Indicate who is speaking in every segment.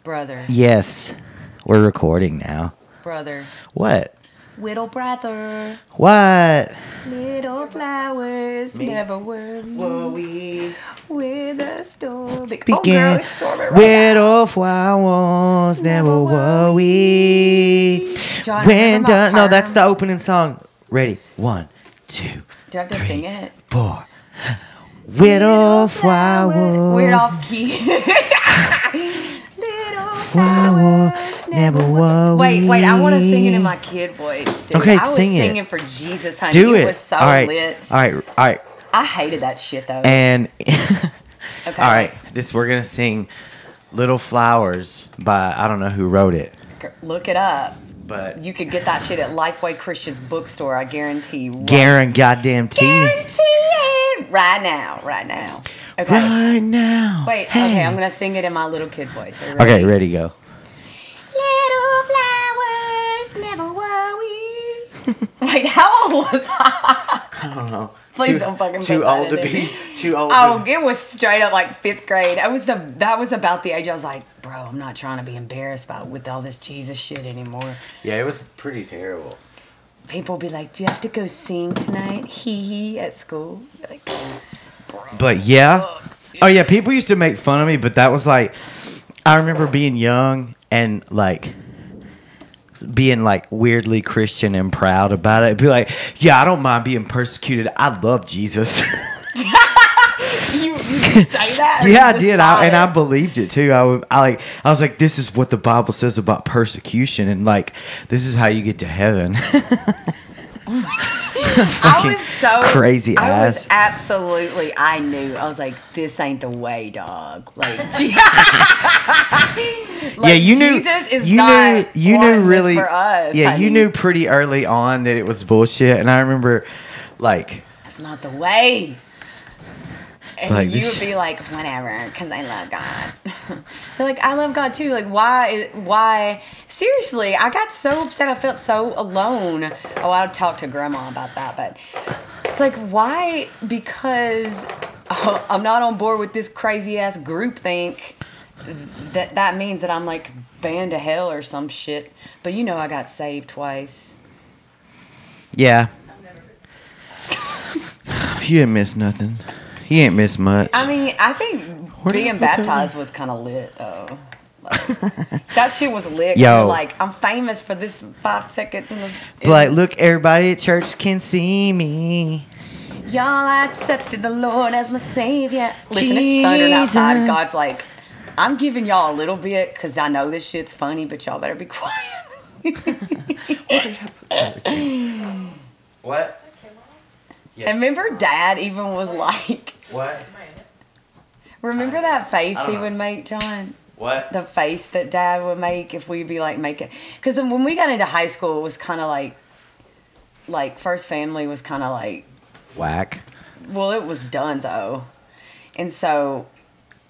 Speaker 1: Brother.
Speaker 2: Yes. We're recording now.
Speaker 1: Brother.
Speaker 2: What?
Speaker 1: Little brother.
Speaker 2: What?
Speaker 1: Little flowers never worry. With a storm. Oh, girl, it's storming right
Speaker 2: Little flowers never worry.
Speaker 1: John,
Speaker 2: When done. No, that's the opening song. Ready? 1, 2,
Speaker 1: Do I have to sing it?
Speaker 2: 4. Little flowers.
Speaker 1: We're off key. Little
Speaker 2: Flower never worry.
Speaker 1: Wait, I want to sing it in my kid voice, dude.
Speaker 2: Okay,
Speaker 1: I was
Speaker 2: sing it.
Speaker 1: singing for Jesus, honey.
Speaker 2: Do it.
Speaker 1: It was so
Speaker 2: all right.
Speaker 1: lit.
Speaker 2: All right.
Speaker 1: I hated that shit, though.
Speaker 2: And
Speaker 1: Okay.
Speaker 2: all right, we're gonna sing "Little Flowers" by I don't know who wrote it,
Speaker 1: Look it up.
Speaker 2: but
Speaker 1: You could get that shit at Lifeway Christian's bookstore, I guarantee.
Speaker 2: goddamn T.
Speaker 1: Guarantee it. Right now. Okay.
Speaker 2: Right now.
Speaker 1: Wait,
Speaker 2: Hey.
Speaker 1: okay, I'm going to sing it in my little kid voice. Are you
Speaker 2: Okay, ready, go.
Speaker 1: Little flowers never worry. Wait, how old was I?
Speaker 2: I don't know.
Speaker 1: Please don't fucking
Speaker 2: too
Speaker 1: put that
Speaker 2: old
Speaker 1: in
Speaker 2: to
Speaker 1: there.
Speaker 2: be too old.
Speaker 1: Oh, it was straight up like 5th grade. That was about the age I was like, bro, I'm not trying to be embarrassed with all this Jesus shit anymore.
Speaker 2: Yeah, it was pretty terrible.
Speaker 1: People be like, do you have to go sing tonight? Hee at school. Like,
Speaker 2: But yeah. Oh yeah, people used to make fun of me, but that was like, I remember being young and like being like weirdly Christian and proud about it. It'd be like, yeah, I don't mind being persecuted. I love Jesus.
Speaker 1: you say that?
Speaker 2: Yeah, I did. I believed it too. I was like, this is what the Bible says about persecution, and like, this is how you get to heaven.
Speaker 1: I was so
Speaker 2: crazy ass.
Speaker 1: I knew. I was like, this ain't the way, dog. Like,
Speaker 2: yeah, you knew.
Speaker 1: Jesus is
Speaker 2: you
Speaker 1: not
Speaker 2: knew. You knew really.
Speaker 1: for us.
Speaker 2: Yeah,
Speaker 1: honey.
Speaker 2: you knew pretty early on that it was bullshit, and I remember, like,
Speaker 1: That's not the way. And
Speaker 2: like
Speaker 1: you would be like, whatever, because I love God. But like, I love God too. Like, why? Seriously, I got so upset. I felt so alone. Oh, I'll talk to Grandma about that. But it's like, why? Because I'm not on board with this crazy ass group think. That means that I'm like banned to hell or some shit. But you know, I got saved twice.
Speaker 2: yeah. You didn't miss nothing. You ain't miss much.
Speaker 1: I mean, I think being baptized was kind of lit, though. Like, that shit was lit.
Speaker 2: Yo.
Speaker 1: Like, I'm famous for this 5 seconds.
Speaker 2: Like, look, everybody at church can see me.
Speaker 1: Y'all, I accepted the Lord as my Savior. Listen, it's thundering outside. God's like, I'm giving y'all a little bit because I know this shit's funny, but y'all better be quiet.
Speaker 2: What? Yes.
Speaker 1: And remember Dad even was like...
Speaker 2: What?
Speaker 1: Remember that face
Speaker 2: I don't
Speaker 1: he
Speaker 2: know.
Speaker 1: would make, John?
Speaker 2: What?
Speaker 1: The face that Dad would make if we'd be like making... Because when we got into high school, it was kind of like First Family was kind of like...
Speaker 2: Whack.
Speaker 1: Well, it was donezo. And so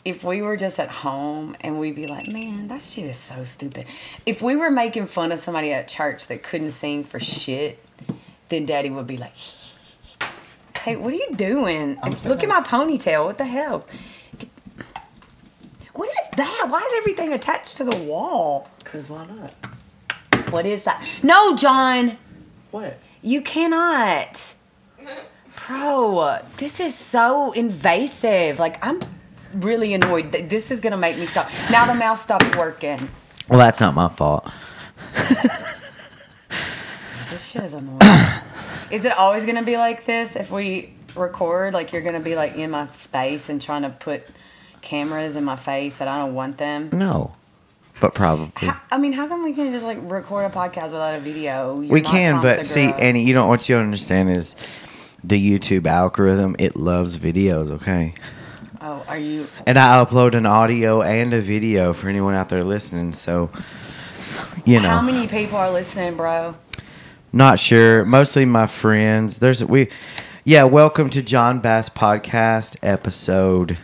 Speaker 1: if we were just at home and we'd be like, man, that shit is so stupid. If we were making fun of somebody at church that couldn't sing for shit, then Daddy would be like... Hey, what are you doing? Look at my ponytail. What the hell? What is that? Why is everything attached to the wall?
Speaker 2: Because why not?
Speaker 1: What is that? No, John.
Speaker 2: What?
Speaker 1: You cannot. Bro, this is so invasive. Like, I'm really annoyed. This is going to make me stop. Now the mouse stopped working.
Speaker 2: Well, that's not my fault.
Speaker 1: This shit is annoying. Is it always going to be like this if we record? Like, you're going to be, like, in my space and trying to put cameras in my face that I don't want them?
Speaker 2: No. But probably.
Speaker 1: How come we can't just, like, record a podcast without a video?
Speaker 2: We can, but see, Annie, what you don't understand is the YouTube algorithm, it loves videos, okay?
Speaker 1: Oh, are you...
Speaker 2: And I upload an audio and a video for anyone out there listening, so, you know.
Speaker 1: How many people are listening, bro?
Speaker 2: Not sure. Mostly my friends. Welcome to John Bass Podcast, episode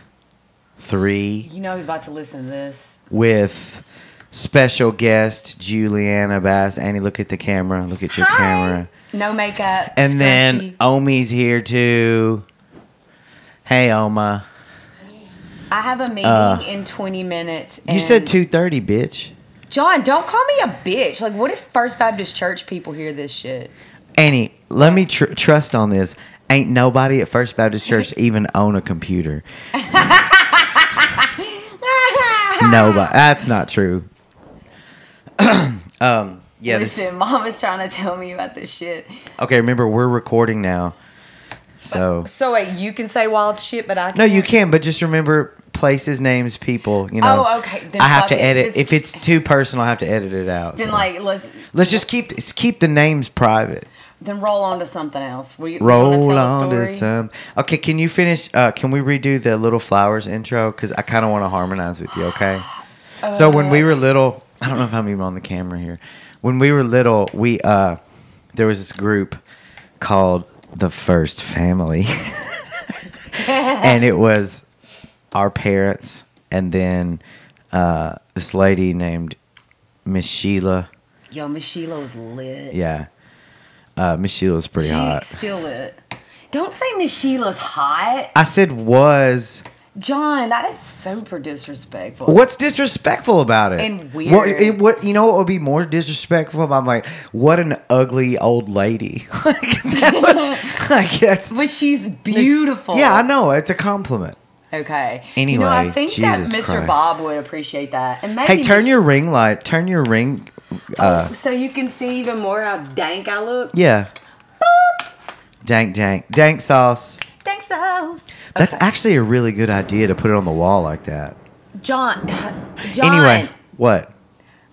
Speaker 2: 3.
Speaker 1: You know he's about to listen to this.
Speaker 2: With special guest Julianna Bass. Annie, look at the camera. Look at your camera.
Speaker 1: No makeup.
Speaker 2: And
Speaker 1: scrunchy.
Speaker 2: then Omi's here too. Hey, Oma.
Speaker 1: I have a meeting in 20 minutes.
Speaker 2: You said 2:30, bitch.
Speaker 1: John, don't call me a bitch. Like, what if First Baptist Church people hear this shit?
Speaker 2: Annie, let me trust on this. Ain't nobody at First Baptist Church even own a computer. Nobody. That's not true. Yeah.
Speaker 1: Listen, Mom was trying to tell me about this shit.
Speaker 2: Okay, remember, we're recording now. So
Speaker 1: wait, you can say wild shit, but I can't?
Speaker 2: No, you can, but just remember places, names, people, you know.
Speaker 1: Oh, okay. Then
Speaker 2: I have to
Speaker 1: it.
Speaker 2: edit. If it's too personal, I have to edit it out.
Speaker 1: Then,
Speaker 2: so. Let's just keep the names private.
Speaker 1: Then roll on to something else.
Speaker 2: Roll on to some. Okay, can you finish? Can we redo the Little Flowers intro? Because I kind of want to harmonize with you, okay? So when we were little, I don't know if I'm even on the camera here. When we were little, there was this group called The First Family. And it was our parents and then this lady named Miss Sheila.
Speaker 1: Yo, Miss Sheila was lit.
Speaker 2: Yeah. Miss Sheila's pretty hot.
Speaker 1: Still lit. Don't say Miss Sheila's hot.
Speaker 2: I said was.
Speaker 1: John, that is super disrespectful.
Speaker 2: What's disrespectful about it?
Speaker 1: And weird.
Speaker 2: What you know what would be more disrespectful? I'm like, what an ugly old lady.
Speaker 1: But she's beautiful.
Speaker 2: Yeah, I know. It's a compliment.
Speaker 1: Okay.
Speaker 2: Anyway,
Speaker 1: I think
Speaker 2: Jesus
Speaker 1: that Mr.
Speaker 2: Christ.
Speaker 1: Bob would appreciate that. And maybe
Speaker 2: Hey, turn your ring light. Turn your ring.
Speaker 1: So you can see even more how dank I look.
Speaker 2: Yeah. Dank sauce.
Speaker 1: Dank sauce.
Speaker 2: That's actually a really good idea to put it on the wall like that.
Speaker 1: John.
Speaker 2: Anyway, what?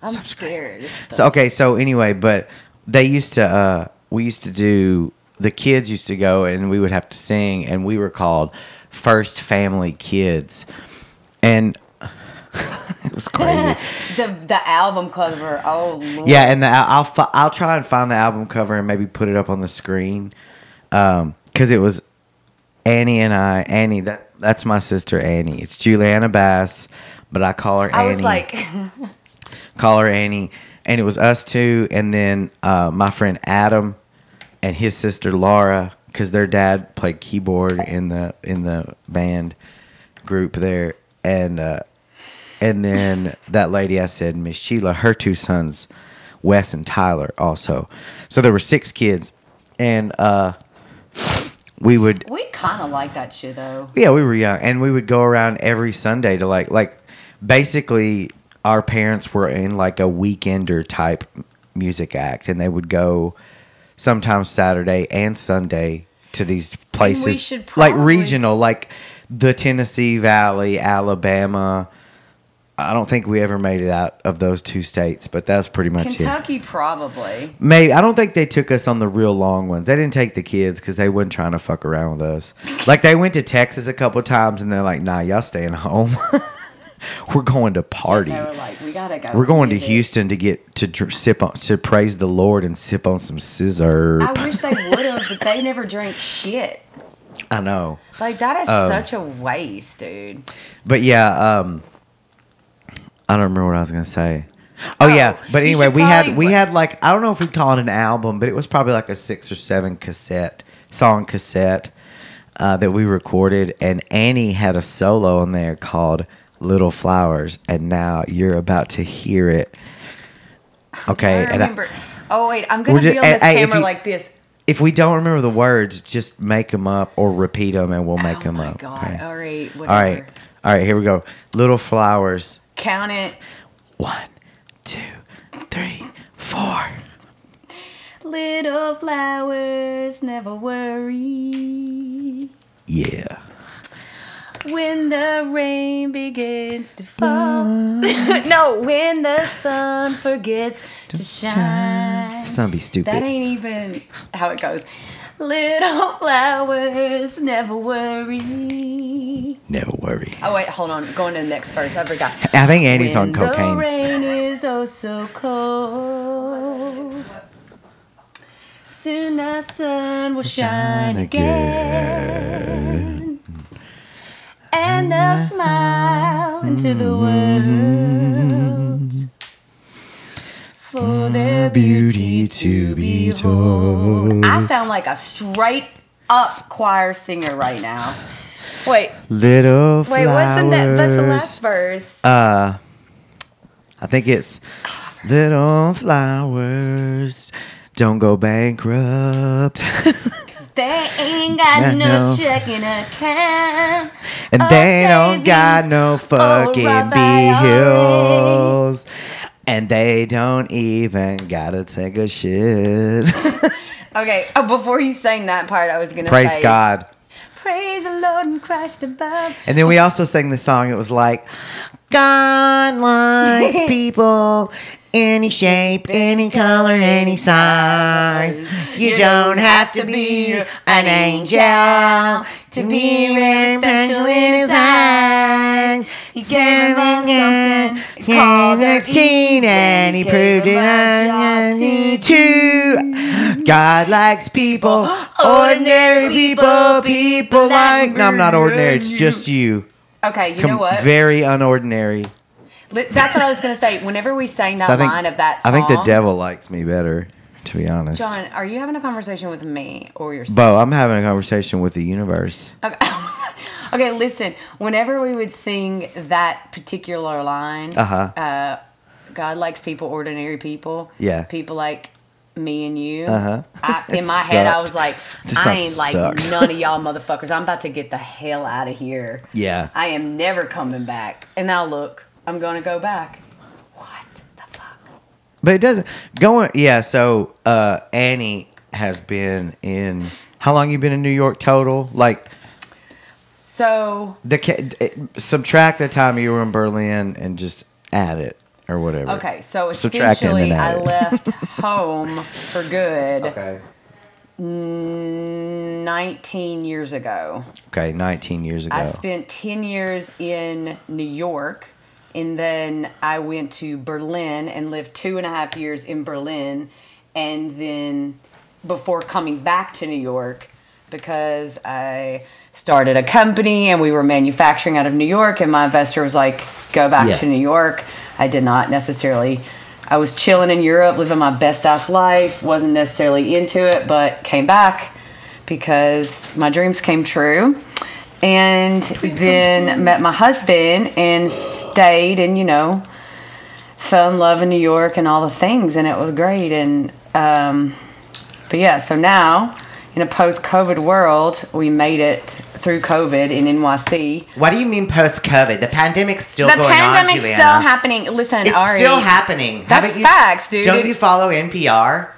Speaker 1: I'm scared.
Speaker 2: So anyway, but they used to, the kids used to go and we would have to sing, and we were called First Family Kids. And it was crazy.
Speaker 1: the album cover, oh Lord.
Speaker 2: Yeah, and I'll try and find the album cover and maybe put it up on the screen. Because it was Annie and I. Annie, that's my sister Annie. It's Julianna Bass, but I call her Annie.
Speaker 1: I was like...
Speaker 2: Call her Annie. And it was us two, and then my friend Adam and his sister Laura, because their dad played keyboard in the band group there. And then that lady I said, Miss Sheila, her two sons, Wes and Tyler, also. So there were 6 kids. And... We
Speaker 1: kind of like that shit though.
Speaker 2: Yeah, we were young, and we would go around every Sunday to like basically our parents were in like a weekender type music act, and they would go sometimes Saturday and Sunday to these places like regional, like the Tennessee Valley, Alabama. I don't think we ever made it out of those 2 states, but that's pretty much
Speaker 1: Kentucky, probably.
Speaker 2: Maybe. I don't think they took us on the real long ones. They didn't take the kids because they weren't trying to fuck around with us. Like, they went to Texas a couple of times, and they're like, nah, y'all staying home. We're going to party.
Speaker 1: They were like, we gotta go.
Speaker 2: We're going to Houston to get to praise the Lord and sip on some scissor.
Speaker 1: I wish they would have, but they never drank shit.
Speaker 2: I know.
Speaker 1: Like, that is such a waste, dude.
Speaker 2: But yeah, I don't remember what I was gonna say. Oh yeah, but anyway, we had like, I don't know if we'd call it an album, but it was probably like a 6 or 7 song cassette that we recorded, and Annie had a solo on there called Little Flowers, and now you're about to hear it. Okay,
Speaker 1: I remember. I'm gonna be on this camera like this.
Speaker 2: If we don't remember the words, just make them up or repeat them, and we'll make them up.
Speaker 1: Oh my God!
Speaker 2: Okay?
Speaker 1: All right, whatever.
Speaker 2: All right. Here we go. Little Flowers.
Speaker 1: Count it.
Speaker 2: 1, 2, 3, 4.
Speaker 1: Little flowers never worry.
Speaker 2: Yeah.
Speaker 1: When the rain begins to fall. No, when the sun forgets to shine.
Speaker 2: Son, be stupid.
Speaker 1: That ain't even how it goes. Little flowers never worry.
Speaker 2: Never worry.
Speaker 1: Oh, wait, hold on. Going to the next verse. I forgot.
Speaker 2: I think Annie's on cocaine.
Speaker 1: When the rain is oh so cold, soon the sun will shine again. And a smile into the world for their beauty to behold. I sound like a straight up choir singer right now.
Speaker 2: Little flowers.
Speaker 1: what's that's the last verse.
Speaker 2: I think it's little flowers don't go bankrupt.
Speaker 1: They ain't got no checking account.
Speaker 2: And they don't got no fucking bills. And they don't even gotta take a shit.
Speaker 1: Okay, before you sang that part, I was going to say...
Speaker 2: Praise God.
Speaker 1: Praise the Lord and Christ above.
Speaker 2: And then we also sang the song. It was like, God likes people any shape, any color, any size. You don't have to be an angel to be very special in his eyes. He gave him something called 13 and he proved it too. God likes people, ordinary people, people like... No, I'm not ordinary. It's just you.
Speaker 1: Okay, you know what?
Speaker 2: Very unordinary.
Speaker 1: That's what I was going to say. Whenever we sang that line of that song...
Speaker 2: I think the devil likes me better, to be honest.
Speaker 1: John, are you having a conversation with me or yourself?
Speaker 2: Bo, I'm having a conversation with the universe.
Speaker 1: Okay. Okay, listen. Whenever we would sing that particular line, God likes people, ordinary people.
Speaker 2: Yeah.
Speaker 1: People like me and you. In my
Speaker 2: sucked.
Speaker 1: head, I was like, I ain't like
Speaker 2: sucks.
Speaker 1: none of y'all motherfuckers. I'm about to get the hell out of here.
Speaker 2: Yeah.
Speaker 1: I am never coming back. And now look, I'm going to go back. What the fuck?
Speaker 2: But it doesn't... Yeah, so Annie has been in... How long you been in New York total? Like...
Speaker 1: So...
Speaker 2: Subtract the time you were in Berlin and just add it. Or whatever.
Speaker 1: Okay, so essentially I left home for good 19 years ago.
Speaker 2: Okay, 19 years ago.
Speaker 1: I spent 10 years in New York, and then I went to Berlin and lived 2.5 years in Berlin, and then before coming back to New York, because I started a company and we were manufacturing out of New York, and my investor was like, go back to New York. I did not necessarily. I was chilling in Europe, living my best ass life. Wasn't necessarily into it, but came back because my dreams came true. And then met my husband and stayed and, fell in love in New York and all the things. And it was great. And, but yeah, so now in a post-COVID world, we made it through COVID in NYC.
Speaker 2: What do you mean post-COVID? The pandemic's still going on, Julianna.
Speaker 1: The pandemic's still happening. Listen,
Speaker 2: it's
Speaker 1: Ari.
Speaker 2: It's still happening.
Speaker 1: That's facts, dude.
Speaker 2: Don't you follow NPR?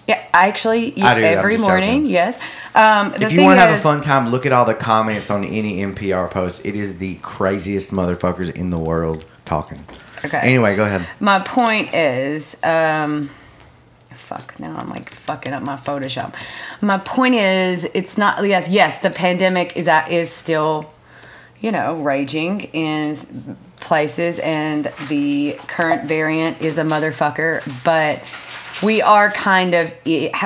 Speaker 1: Yeah, actually,
Speaker 2: I do,
Speaker 1: every morning,
Speaker 2: joking.
Speaker 1: Yes.
Speaker 2: If you want to have a fun time, look at all the comments on any NPR post. It is the craziest motherfuckers in the world talking.
Speaker 1: Okay.
Speaker 2: Anyway, go ahead.
Speaker 1: My point is... Fuck, now I'm like fucking up my Photoshop. My point is, it's not, yes, the pandemic is still, raging in places, and the current variant is a motherfucker, but we are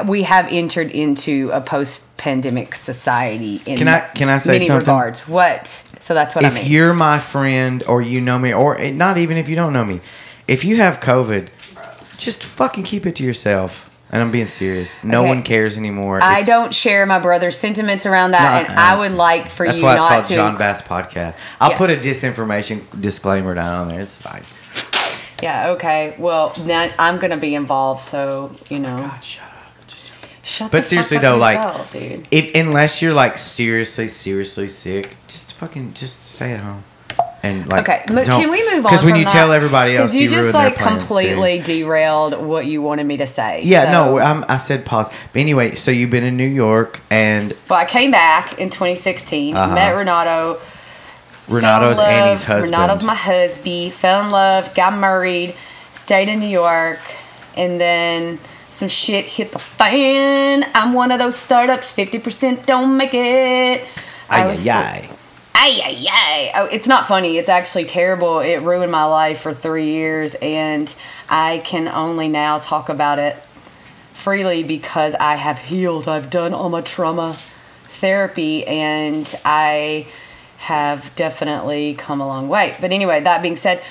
Speaker 1: we have entered into a post-pandemic society in
Speaker 2: Can I say
Speaker 1: many
Speaker 2: something?
Speaker 1: regards. What? So that's what I mean.
Speaker 2: If you're my friend, or you know me, or not even if you don't know me, if you have COVID, just fucking keep it to yourself. And I'm being serious. No one cares anymore.
Speaker 1: I don't share my brother's sentiments around that, and I would like for you not to...
Speaker 2: That's why it's called John Bass Podcast. I'll put a disinformation disclaimer down on there. It's fine.
Speaker 1: Yeah, okay. Well, now I'm going to be involved, so,
Speaker 2: Oh my God, shut up.
Speaker 1: Shut
Speaker 2: but
Speaker 1: the
Speaker 2: seriously,
Speaker 1: fuck up
Speaker 2: though,
Speaker 1: yourself, dude.
Speaker 2: Unless you're, seriously sick, just stay at home. And
Speaker 1: okay, can we move on?
Speaker 2: Because when you tell everybody else, you ruin their plans
Speaker 1: completely derailed what you wanted me to say.
Speaker 2: Yeah, so. No, I said pause. But anyway, so you've been in New York, and
Speaker 1: well, I came back in 2016. Met Renato.
Speaker 2: Renato's Annie's husband.
Speaker 1: Renato's my husband. Fell in love. Got married. Stayed in New York, and then some shit hit the fan. I'm one of those startups. 50% don't make it. Oh, it's not funny. It's actually terrible. It ruined my life for 3 years, and I can only now talk about it freely because I have healed. I've done all my trauma therapy, and I have definitely come a long way. But anyway, that being said,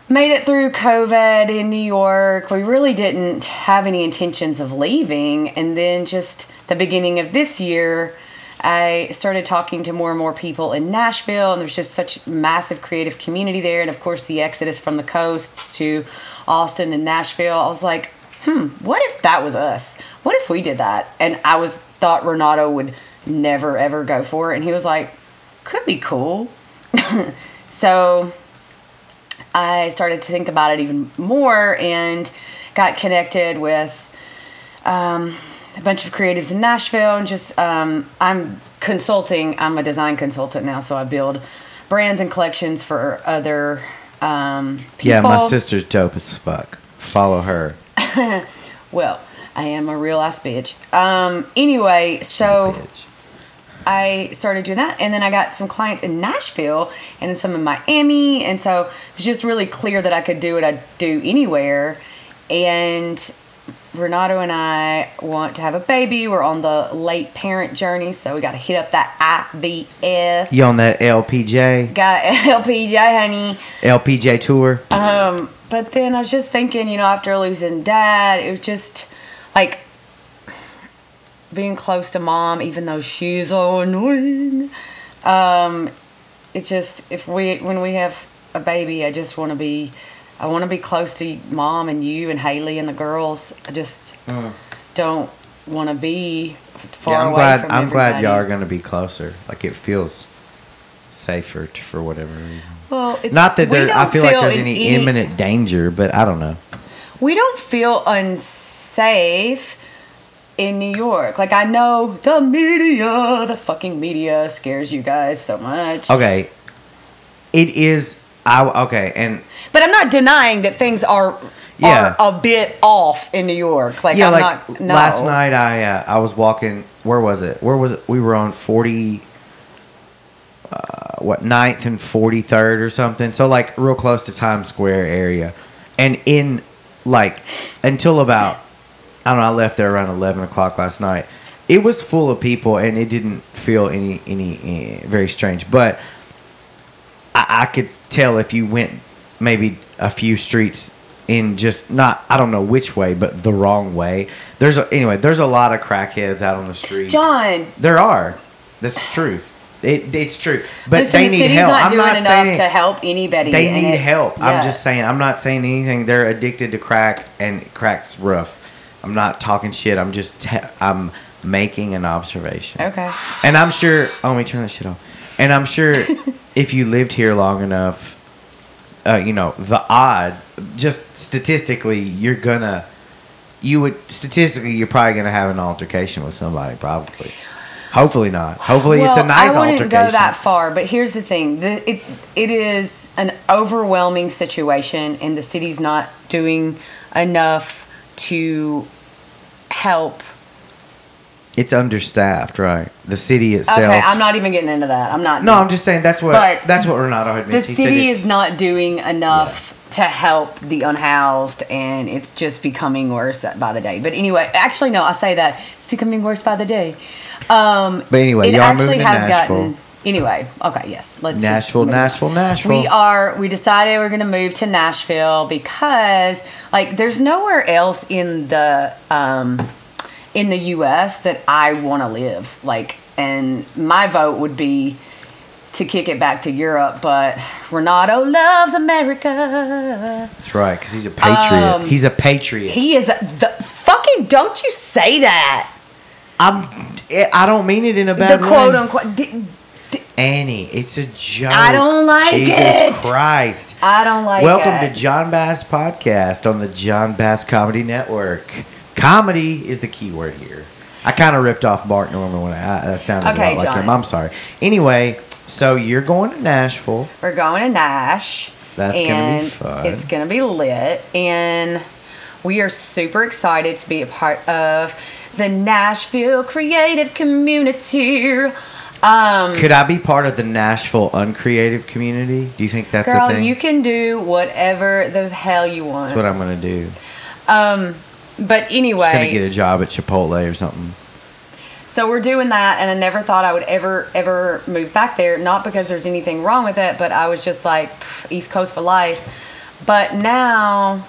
Speaker 1: made it through COVID in New York. We really didn't have any intentions of leaving, and then just the beginning of this year, I started talking to more and more people in Nashville, and there's just such massive creative community there. And of course, the exodus from the coasts to Austin and Nashville. I was like, what if that was us? What if we did that? And I thought Renato would never ever go for it, and he was like, could be cool. So I started to think about it even more and got connected with a bunch of creatives in Nashville, and just I'm consulting. I'm a design consultant now, so I build brands and collections for other people.
Speaker 2: Yeah, my sister's dope as fuck. Follow her.
Speaker 1: Well, I am a real ass bitch. Anyway, so I started doing that, and then I got some clients in Nashville and some in Miami, and so it was just really clear that I could do what I'd do anywhere. And Renato and I want to have a baby. We're on the late parent journey, so we got to hit up that IVF.
Speaker 2: You on that LPJ?
Speaker 1: Got LPJ, honey.
Speaker 2: LPJ tour.
Speaker 1: But then I was just thinking, after losing Dad, it was just like being close to Mom, even though she's so annoying. It just, when we have a baby, I just want to be. I want to be close to Mom and you and Haley and the girls. I just don't want to be far away from everybody.
Speaker 2: I'm glad y'all are going to be closer. Like, it feels safer for whatever reason.
Speaker 1: Well,
Speaker 2: not that I feel like there's any imminent danger, but I don't know.
Speaker 1: We don't feel unsafe in New York. Like, I know the fucking media scares you guys so much.
Speaker 2: Okay. It is... but
Speaker 1: I'm not denying that things are a bit off in New York. Like,
Speaker 2: last night I was walking. Where was it? We were on 9th and 43rd or something. So like real close to Times Square area, and in until about I left there around 11 o'clock last night. It was full of people, and it didn't feel any very strange, but. I could tell if you went maybe a few streets in just I don't know which way, but the wrong way. There's a lot of crackheads out on the street.
Speaker 1: John.
Speaker 2: There are. That's true. It's true. But
Speaker 1: listen,
Speaker 2: they need help.
Speaker 1: I'm not saying enough to help anybody.
Speaker 2: They need help.
Speaker 1: Yeah.
Speaker 2: I'm just saying. I'm not saying anything. They're addicted to crack, and crack's rough. I'm not talking shit. I'm just I'm making an observation.
Speaker 1: Okay.
Speaker 2: And I'm sure. Oh, let me turn that shit off. And I'm sure if you lived here long enough, the odd, just statistically, you're probably going to have an altercation with somebody, probably. Hopefully not. Hopefully it's a nice altercation.
Speaker 1: I wouldn't go that far, but here's the thing. It is an overwhelming situation, and the city's not doing enough to help.
Speaker 2: It's understaffed, right? The city itself.
Speaker 1: Okay, I'm not even getting into that.
Speaker 2: I'm just saying that's what Renato had mentioned.
Speaker 1: The city is not doing enough to help the unhoused, and it's just becoming worse by the day. But anyway, actually, no, I say that it's becoming worse by the day.
Speaker 2: But anyway, y'all moving to Nashville.
Speaker 1: Anyway, okay, yes, let's
Speaker 2: Nashville.
Speaker 1: We decided we're gonna move to Nashville because there's nowhere else in the U.S. that I want to live. And my vote would be to kick it back to Europe, but Renato loves America.
Speaker 2: That's right, because he's a patriot. He's a patriot.
Speaker 1: He is fucking. Don't you say that?
Speaker 2: I don't mean it in a bad way.
Speaker 1: The quote unquote.
Speaker 2: Annie, it's a joke.
Speaker 1: I don't like
Speaker 2: Jesus
Speaker 1: it.
Speaker 2: Jesus Christ.
Speaker 1: I don't like
Speaker 2: Welcome
Speaker 1: it.
Speaker 2: to John Bass Podcast on the John Bass Comedy Network. Comedy is the key word here. I kind of ripped off Mark Norman when that sounded a lot like him. I'm sorry. Anyway, so you're going to Nashville.
Speaker 1: We're going to Nash.
Speaker 2: That's going to be fun.
Speaker 1: It's going to be lit. And we are super excited to be a part of the Nashville creative community.
Speaker 2: Could I be part of the Nashville uncreative community? Do you think that's a thing?
Speaker 1: Girl, you can do whatever the hell you want.
Speaker 2: That's what I'm going to do.
Speaker 1: But anyway.
Speaker 2: Just going to get a job at Chipotle or something.
Speaker 1: So we're doing that, and I never thought I would ever move back there. Not because there's anything wrong with it, but I was just like, East Coast for life. But now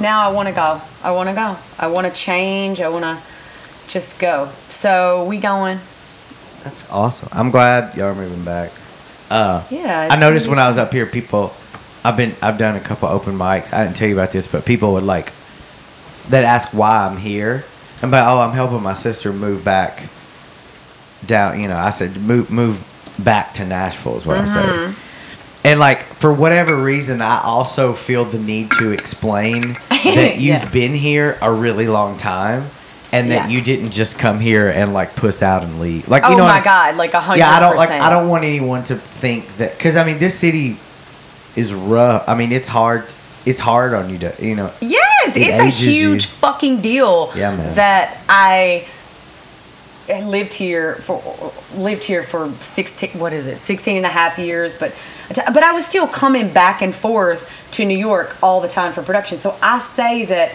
Speaker 1: I want to go. I want to change. I want to just go. So we going.
Speaker 2: That's awesome. I'm glad y'all are moving back.
Speaker 1: Yeah,
Speaker 2: I noticed when I was up here, people. I've done a couple open mics. I didn't tell you about this, but people would like. They'd ask why I'm here. I'm like, I'm helping my sister move back down. I said move back to Nashville is what I said. And like for whatever reason, I also feel the need to explain that you've been here a really long time. And that you didn't just come here and like puss out and leave. Like,
Speaker 1: oh my God, like 100%.
Speaker 2: Yeah, I don't want anyone to think that, because I mean this city is rough. I mean it's hard. It's hard on you to
Speaker 1: Yes, it's a huge fucking deal.
Speaker 2: Yeah, man.
Speaker 1: That I lived here for 16 and a half years, but I was still coming back and forth to New York all the time for production. So I say that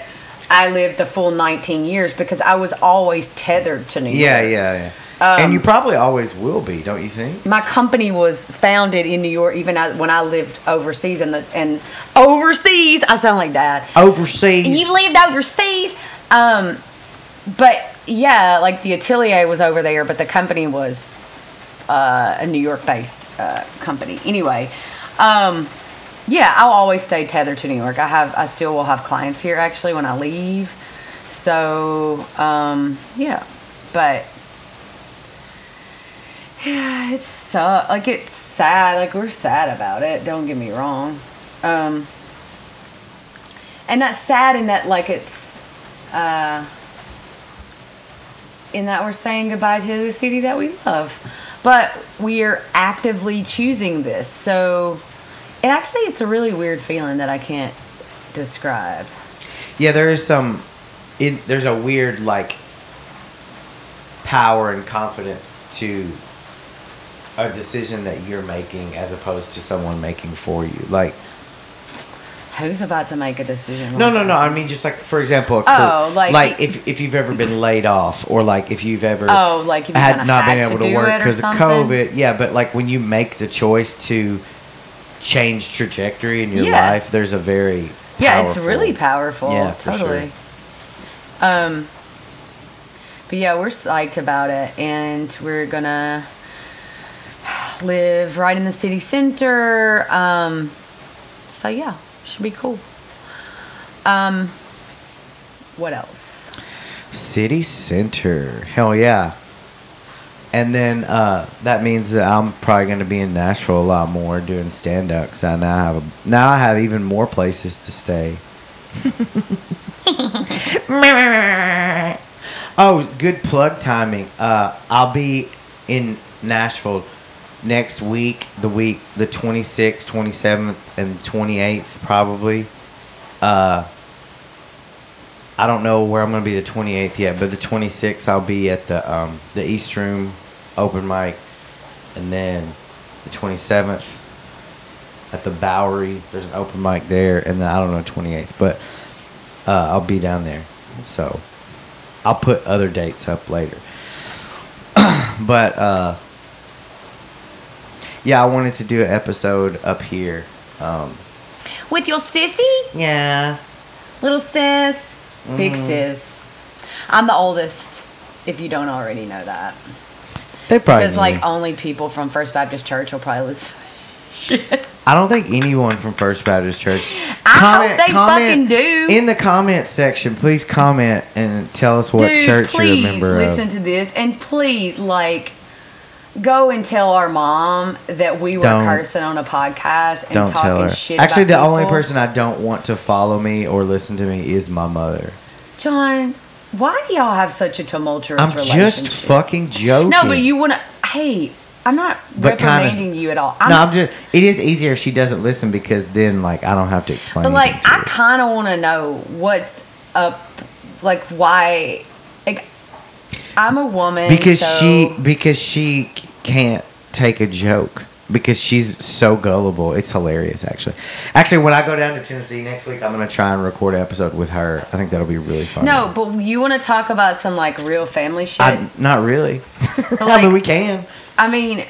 Speaker 1: I lived the full 19 years because I was always tethered to New York.
Speaker 2: Yeah. And you probably always will be, don't you think?
Speaker 1: My company was founded in New York, even when I lived overseas. And overseas, I sound like Dad.
Speaker 2: Overseas.
Speaker 1: You lived overseas. But yeah, like the atelier was over there, but the company was a New York-based company. Anyway, yeah, I'll always stay tethered to New York. I still will have clients here actually when I leave. So, yeah, but yeah, it's sad. Like we're sad about it. Don't get me wrong. And that's sad in that like it's, in that we're saying goodbye to the city that we love, but we are actively choosing this. So. It's a really weird feeling that I can't describe.
Speaker 2: Yeah, there is there's a weird, like, power and confidence to a decision that you're making as opposed to someone making for you. Like,
Speaker 1: who's about to make a decision?
Speaker 2: No. I mean, just like, for example, if you've ever been laid off, or like if you've ever
Speaker 1: if you
Speaker 2: had not been able to work
Speaker 1: because
Speaker 2: of COVID. Yeah, but like when you make the choice to change trajectory in your life, there's a very
Speaker 1: it's really powerful.
Speaker 2: Yeah,
Speaker 1: totally.
Speaker 2: Sure.
Speaker 1: But yeah, we're psyched about it, and we're gonna live right in the city center. So yeah, should be cool. What else?
Speaker 2: City center, hell yeah. And then that means that I'm probably going to be in Nashville a lot more doing stand-up, because I now have even more places to stay. Oh, good plug timing. I'll be in Nashville next week, the 26th, 27th, and 28th probably. I don't know where I'm going to be the 28th yet, but the 26th I'll be at the East Room open mic, and then the 27th at the Bowery. There's an open mic there, and then I don't know 28th, but I'll be down there. So I'll put other dates up later. But yeah, I wanted to do an episode up here.
Speaker 1: With your sissy?
Speaker 2: Yeah.
Speaker 1: Little sis. Big sis. I'm the oldest, if you don't already know that.
Speaker 2: They probably
Speaker 1: Because, like, only people from First Baptist Church will probably listen. Shit.
Speaker 2: I don't think anyone from First Baptist Church.
Speaker 1: I hope they fucking do.
Speaker 2: In the comment section, please comment and tell us what church you're a member of.
Speaker 1: Please listen to this. And please, like, go and tell our mom that we were cursing on a podcast and talking shit
Speaker 2: Actually,
Speaker 1: about
Speaker 2: the only
Speaker 1: people.
Speaker 2: person I don't want to follow me or listen to me is my mother.
Speaker 1: John, why do y'all have such a tumultuous relationship?
Speaker 2: I'm just fucking joking.
Speaker 1: No, but you want to... Hey, I'm not reprimanding you at all.
Speaker 2: I'm just... It is easier if she doesn't listen, because then, like, I don't have to explain
Speaker 1: But, like,
Speaker 2: to
Speaker 1: I
Speaker 2: her.
Speaker 1: kind of want to know what's up... Like, why... Like, I'm a woman,
Speaker 2: because
Speaker 1: so...
Speaker 2: she can't take a joke, because she's so gullible. It's hilarious, actually. Actually, when I go down to Tennessee next week, I'm going to try and record an episode with her. I think that'll be really fun.
Speaker 1: No, but you want to talk about some, like, real family shit?
Speaker 2: Not really.
Speaker 1: Like,
Speaker 2: I mean, we can.
Speaker 1: I mean,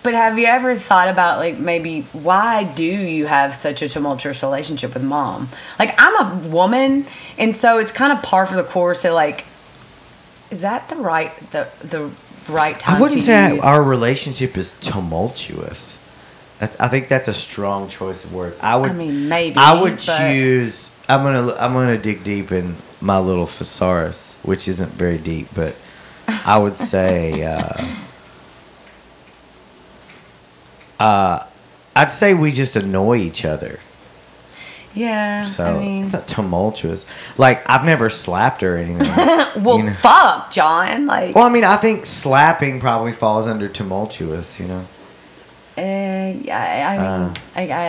Speaker 1: but have you ever thought about, like, maybe why do you have such a tumultuous relationship with mom? Like, I'm a woman, and so it's kind of par for the course that, like, is that the right time.
Speaker 2: I wouldn't
Speaker 1: to
Speaker 2: say
Speaker 1: use.
Speaker 2: our relationship is tumultuous. I think that's a strong choice of words. I
Speaker 1: mean, maybe.
Speaker 2: I would
Speaker 1: but
Speaker 2: choose. I'm gonna dig deep in my little thesaurus, which isn't very deep, but I would say. I'd say we just annoy each other.
Speaker 1: Yeah.
Speaker 2: So
Speaker 1: I mean,
Speaker 2: it's not tumultuous. Like, I've never slapped her or anything.
Speaker 1: well,
Speaker 2: you know?
Speaker 1: fuck, John. Like,
Speaker 2: Well, I mean, I think slapping probably falls under tumultuous, you know?
Speaker 1: yeah.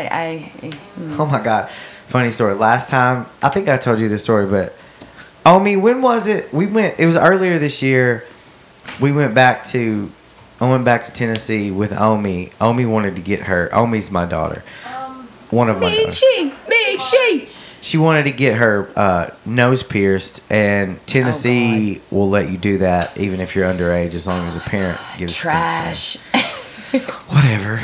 Speaker 1: I mean,
Speaker 2: Oh my God. Funny story. Last time, I think I told you this story, but Omi, when was it? It was earlier this year. I went back to Tennessee with Omi. Omi wanted to get her. Omi's my daughter. One of my daughters.
Speaker 1: she.
Speaker 2: She wanted to get her nose pierced, and Tennessee will let you do that even if you're underage, as long as a parent gives
Speaker 1: Trash.
Speaker 2: consent. Whatever.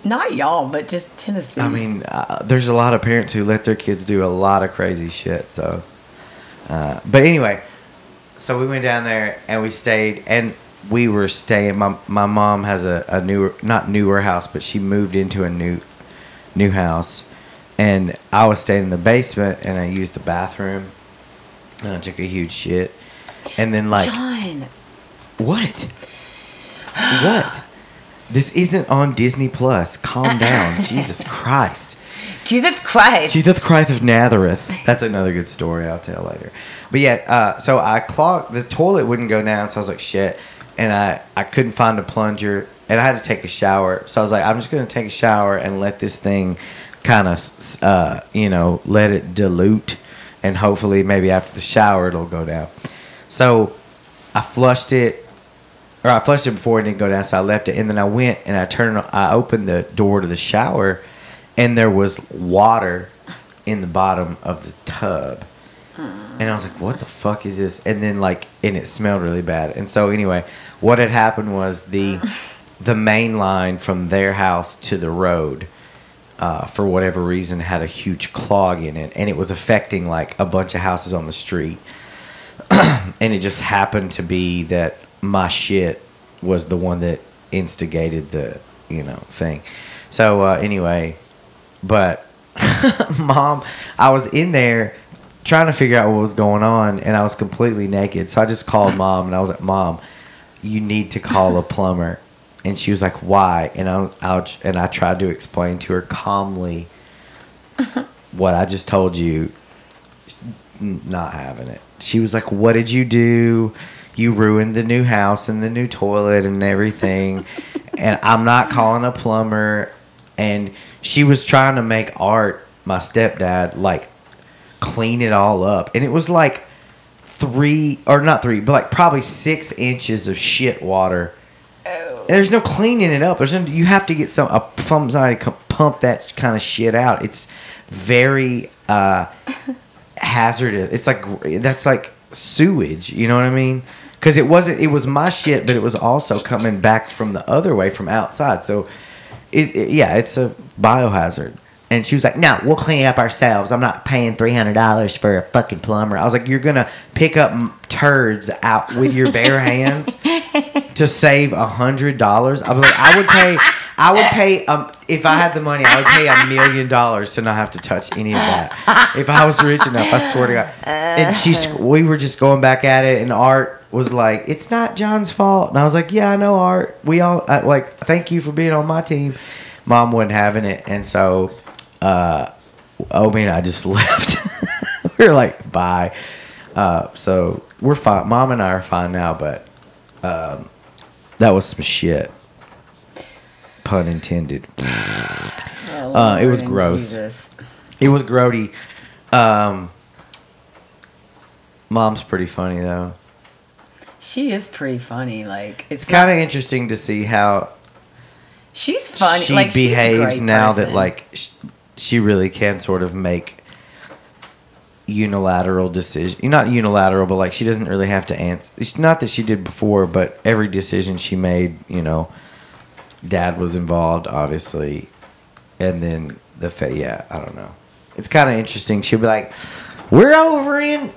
Speaker 1: Not y'all, but just Tennessee.
Speaker 2: I mean, there's a lot of parents who let their kids do a lot of crazy shit. So, but anyway, so we went down there and we stayed, and we were staying. My mom has a newer house, but she moved into a new house. And I was staying in the basement, and I used the bathroom, and I took a huge shit. And then, like...
Speaker 1: John.
Speaker 2: What? What? This isn't on Disney Plus. Calm down. Jesus Christ.
Speaker 1: Jesus Christ.
Speaker 2: Jesus Christ of Nazareth. That's another good story I'll tell later. But yeah, so I clogged... The toilet wouldn't go down, so I was like, shit. And I couldn't find a plunger, and I had to take a shower. So I was like, I'm just going to take a shower and let this thing... kind of, let it dilute, and hopefully maybe after the shower it'll go down. So I flushed it before it didn't go down, so I left it, and then I went and I opened the door to the shower, and there was water in the bottom of the tub. And I was like, what the fuck is this? And then and it smelled really bad. And so anyway, what had happened was the main line from their house to the road, for whatever reason, had a huge clog in it, and it was affecting a bunch of houses on the street. And it just happened to be that my shit was the one that instigated the thing. So anyway, but Mom, I was in there trying to figure out what was going on, and I was completely naked. So I just called Mom, and I was like, Mom, you need to call a plumber. And she was like, why? And I tried to explain to her calmly what I just told you. Not having it. She was like, what did you do? You ruined the new house and the new toilet and everything. And I'm not calling a plumber. And she was trying to make Art, my stepdad, clean it all up. And it was probably 6 inches of shit water.
Speaker 1: Oh.
Speaker 2: There's no cleaning it up. You have to get somebody to pump that kind of shit out. It's very hazardous. It's that's like sewage. You know what I mean? Because it was my shit, but it was also coming back from the other way from outside. So, it's a biohazard. And she was like, no, we'll clean it up ourselves. I'm not paying $300 for a fucking plumber. I was like, you're going to pick up turds out with your bare hands to save $100? I was like, I would pay, if I had the money, I would pay $1 million to not have to touch any of that. If I was rich enough, I swear to God. And we were just going back at it, and Art was like, it's not John's fault. And I was like, yeah, I know, Art. We all, thank you for being on my team. Mom wasn't having it, and so... Omi and I just left. We were like, bye. So we're fine. Mom and I are fine now, but that was some shit. Pun intended.
Speaker 1: Oh,
Speaker 2: it was gross.
Speaker 1: Jesus.
Speaker 2: It was grody. Mom's pretty funny though.
Speaker 1: She is pretty funny.
Speaker 2: It's kind of interesting to see how
Speaker 1: she's funny.
Speaker 2: She behaves
Speaker 1: she's a great
Speaker 2: now
Speaker 1: person.
Speaker 2: that she really can sort of make unilateral decisions. Not unilateral, but she doesn't really have to answer. It's not that she did before, but every decision she made, Dad was involved, obviously, and then I don't know. It's kind of interesting. She'll be like, "We're over in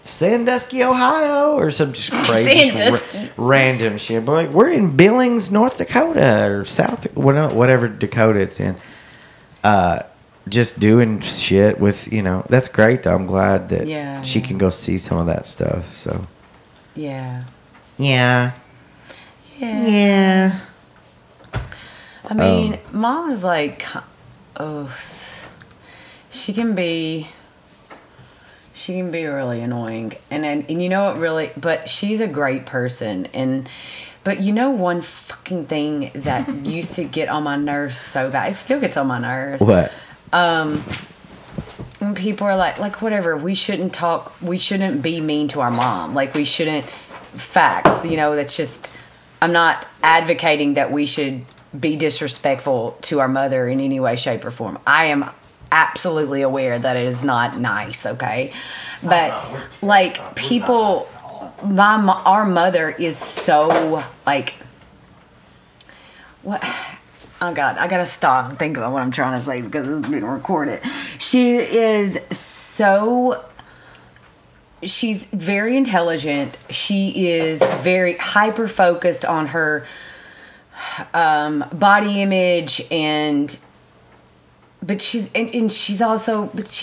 Speaker 2: Sandusky, Ohio, or some just crazy random shit. But like, we're in Billings, North Dakota, or whatever Dakota it's in. Just doing shit with, that's great though. I'm glad that she can go see some of that stuff. So
Speaker 1: yeah. I mean, Mom is like, she can be really annoying, and you know what, really, but she's a great person, but one fucking thing that used to get on my nerves so bad, it still gets on my nerves.
Speaker 2: What?
Speaker 1: When people are like whatever, we shouldn't be mean to our mom, like we shouldn't, facts, that's just, I'm not advocating that we should be disrespectful to our mother in any way, shape, or form. I am absolutely aware that it is not nice, okay? But like people, our mother is so like, what? Oh God, I gotta stop and think about what I'm trying to say because it's being recorded. She's very intelligent. She is very hyper focused on her body image, but she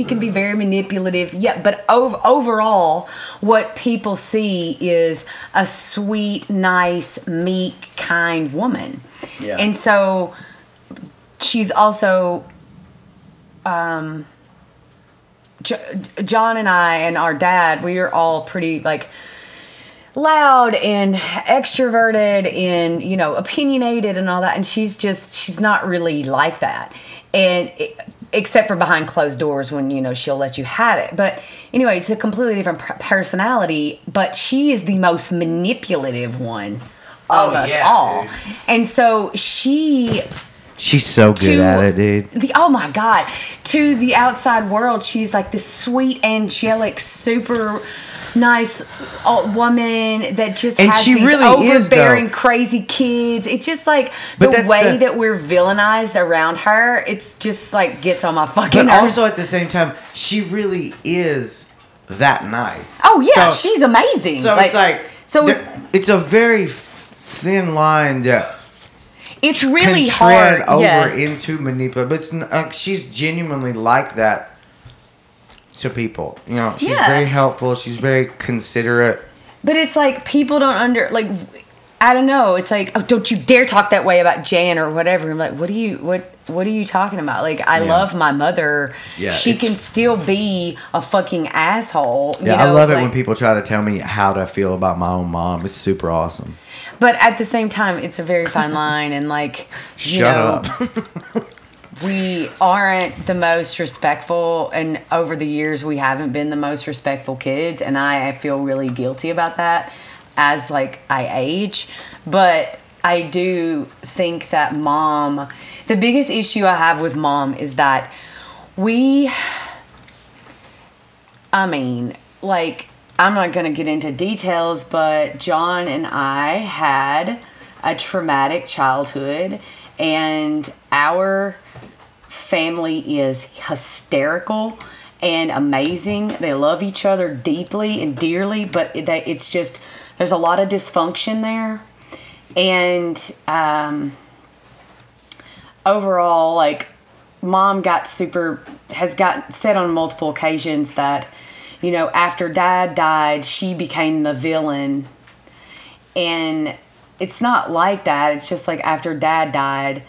Speaker 1: can be very manipulative. Yeah, but overall, what people see is a sweet, nice, meek, kind woman. Yeah. And so she's also John and I and our dad, we are all pretty like loud and extroverted and opinionated and all that, and she's not really like that, and except for behind closed doors when she'll let you have it. But anyway, it's a completely different personality, but she is the most manipulative one of us all, dude. And so she's
Speaker 2: so good at it, dude.
Speaker 1: Oh my God, to the outside world, she's like this sweet, angelic, super nice woman that just has these really overbearing, crazy kids. It's just like the way that we're villainized around her. It's just like gets on my fucking nerves.
Speaker 2: But also at the same time, she really is that nice.
Speaker 1: Oh yeah, she's amazing.
Speaker 2: So it's a very thin line that
Speaker 1: it's really
Speaker 2: can
Speaker 1: hard
Speaker 2: over into manipulate. But it's she's genuinely like that to people. She's very helpful. She's very considerate.
Speaker 1: But it's like people don't I don't know. It's like, oh, don't you dare talk that way about Jan or whatever. I'm like, what are you talking about? Like, I love my mother. Yeah, she can still be a fucking asshole.
Speaker 2: Yeah, I love it when people try to tell me how to feel about my own mom. It's super awesome.
Speaker 1: But at the same time, it's a very fine line, and like,
Speaker 2: shut up.
Speaker 1: We aren't the most respectful, and over the years, we haven't been the most respectful kids, and I feel really guilty about that as like I age. But I do think that Mom, the biggest issue I have with Mom is that I'm not going to get into details, but John and I had a traumatic childhood, and our family is hysterical and amazing. They love each other deeply and dearly, but it's just, there's a lot of dysfunction there. And overall, like, Mom has got said on multiple occasions that, after Dad died, she became the villain. And it's not like that. It's just like after Dad died,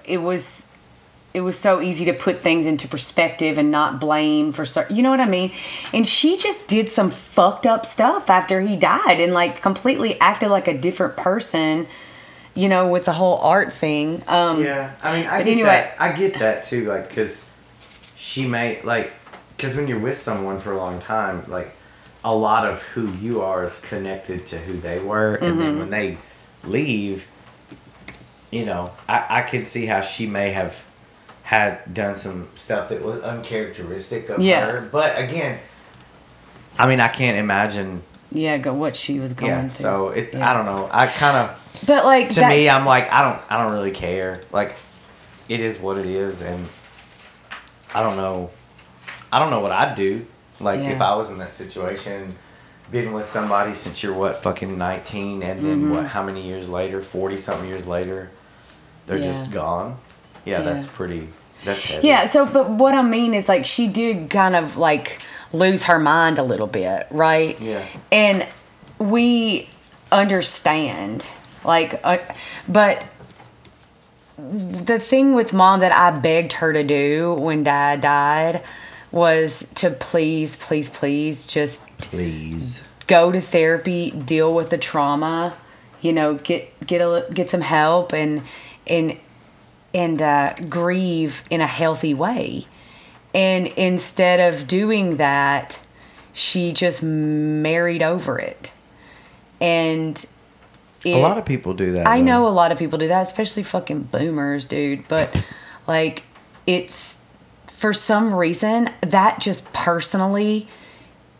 Speaker 1: it was so easy to put things into perspective and not blame for you know what I mean? And she just did some fucked up stuff after he died and like completely acted like a different person, with the whole art thing.
Speaker 2: Yeah, I mean, I get that too, like, because because when you're with someone for a long time, like, a lot of who you are is connected to who they were, and then when they leave, I can see how she may have had done some stuff that was uncharacteristic of her. But again, I mean, I can't imagine.
Speaker 1: Yeah, what she was going through.
Speaker 2: So I don't know. I kind of.
Speaker 1: But like
Speaker 2: to me, I'm like, I don't really care. Like, it is what it is, and I don't know what I'd do. Like,
Speaker 1: Yeah.
Speaker 2: if I was in that situation, been with somebody since you're, what, fucking 19, and then, what, how many years later, 40-something years later, they're just gone? Yeah, that's heavy.
Speaker 1: Yeah, so, but what I mean is, like, she did kind of, like, lose her mind a little bit, right?
Speaker 2: Yeah.
Speaker 1: And we understand, like, but the thing with Mom that I begged her to do when Dad died was to please just go to therapy, deal with the trauma, you know, get some help and grieve in a healthy way. And instead of doing that, she just married over it. And
Speaker 2: a lot of people do that.
Speaker 1: I know a lot of people do that, especially fucking boomers, dude. But, like, it's, for some reason, that just personally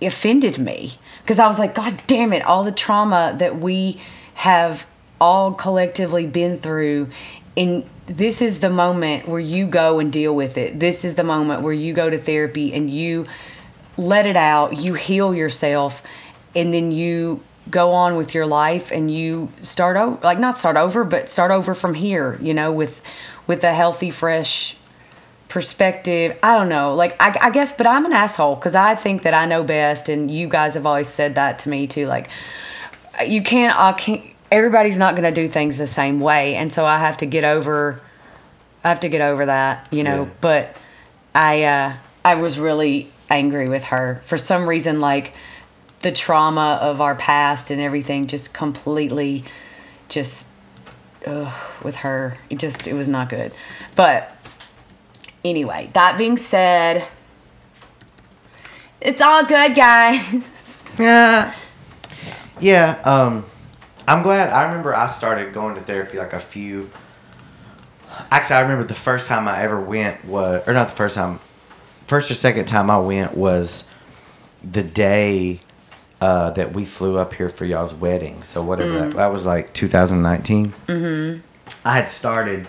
Speaker 1: offended me. Because I was like, God damn it, all the trauma that we have all collectively been through. And this is the moment where you go and deal with it. This is the moment where you go to therapy and you let it out, you heal yourself, and then you go on with your life and you start over, like, not start over, but start over from here, you know, with a healthy, fresh perspective. I don't know, like, I guess, but I'm an asshole because I think that I know best, and you guys have always said that to me too. Like, I can't, everybody's not going to do things the same way, and so I have to get over that, you know.
Speaker 2: Yeah.
Speaker 1: But I was really angry with her for some reason. Like, the trauma of our past and everything just completely with her, it was not good. But anyway, that being said, it's all good, guys.
Speaker 2: Yeah. I'm glad. I remember I started going to therapy like actually, I remember the first time I ever went was, or not the first time, first or second time I went was the day that we flew up here for y'all's wedding. So whatever that was, like 2019. Mm-hmm. I had started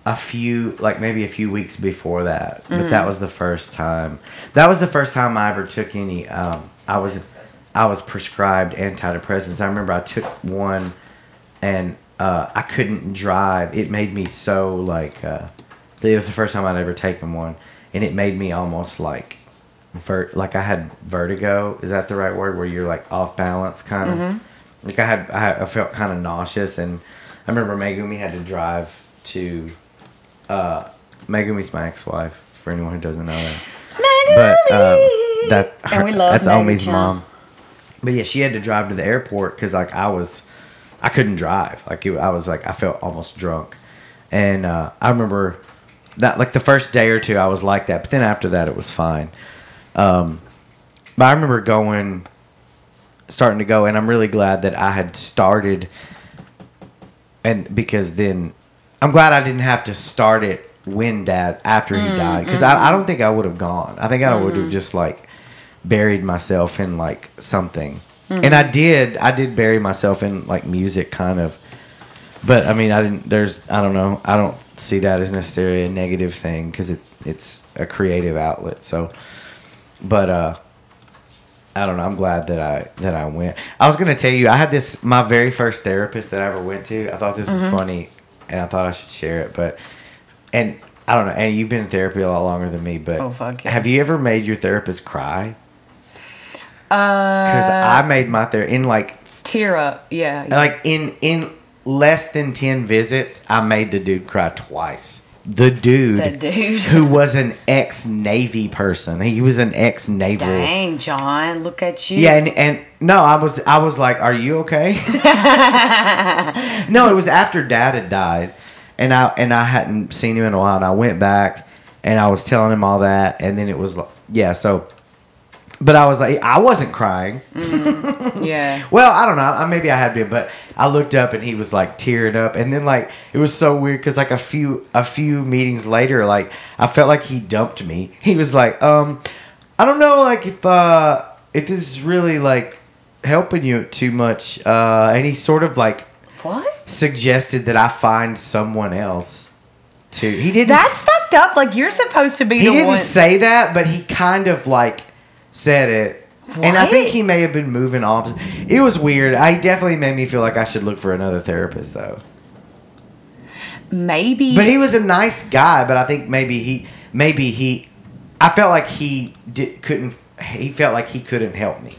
Speaker 2: maybe a few weeks before that, but that was the first time. That was the first time I ever took any. I was prescribed antidepressants. I remember I took one, and I couldn't drive. It made me so like. It was the first time I'd ever taken one, and it made me almost like. Like I had vertigo. Is that the right word? Where you're like off balance, kind of. Mm-hmm. Like I felt kind of nauseous, and I remember Megumi had to drive to. Megumi's my ex-wife. For anyone who doesn't know that. But that's Omi's mom. But yeah, she had to drive to the airport because like I couldn't drive. Like I felt almost drunk, and I remember that like the first day or two I was like that, but then after that it was fine. But I remember starting to go, and I'm really glad that I had started, and because then I'm glad I didn't have to start it when Dad, after he died, because I don't think I would have gone. I think I would have just like buried myself in like something, and I did bury myself in like music kind of, but I mean I don't know, I don't see that as necessarily a negative thing because it's a creative outlet. So. But I don't know. I'm glad that I went. I was gonna tell you, I had my very first therapist that I ever went to. I thought this was funny, and I thought I should share it. And I don't know. And you've been in therapy a lot longer than me. But have you ever made your therapist cry? Because I made my therapist in like
Speaker 1: tear up. Yeah.
Speaker 2: Like in less than 10 visits, I made the dude cry twice. The dude who was an ex-Navy person. He was an ex-naval.
Speaker 1: Dang, John, look at you.
Speaker 2: Yeah, and no, I was like, "Are you okay?" No, it was after Dad had died, and I hadn't seen him in a while, and I went back, and I was telling him all that, and then it was like, yeah, so. But I was like, I wasn't crying.
Speaker 1: Yeah.
Speaker 2: Well, I don't know. Maybe I had been, but I looked up and he was like tearing up, and then like it was so weird because like a few meetings later, like I felt like he dumped me. He was like, I don't know, like if this is really like helping you too much, and he sort of like suggested that I find someone else to. He didn't.
Speaker 1: That's fucked up. Like you're supposed to be.
Speaker 2: He didn't say that, but he kind of like. said it.
Speaker 1: What?
Speaker 2: And I think he may have been moving off. It was weird. I definitely made me feel like I should look for another therapist, though.
Speaker 1: Maybe.
Speaker 2: But he was a nice guy. But I think maybe he. I felt like he couldn't. He felt like he couldn't help me.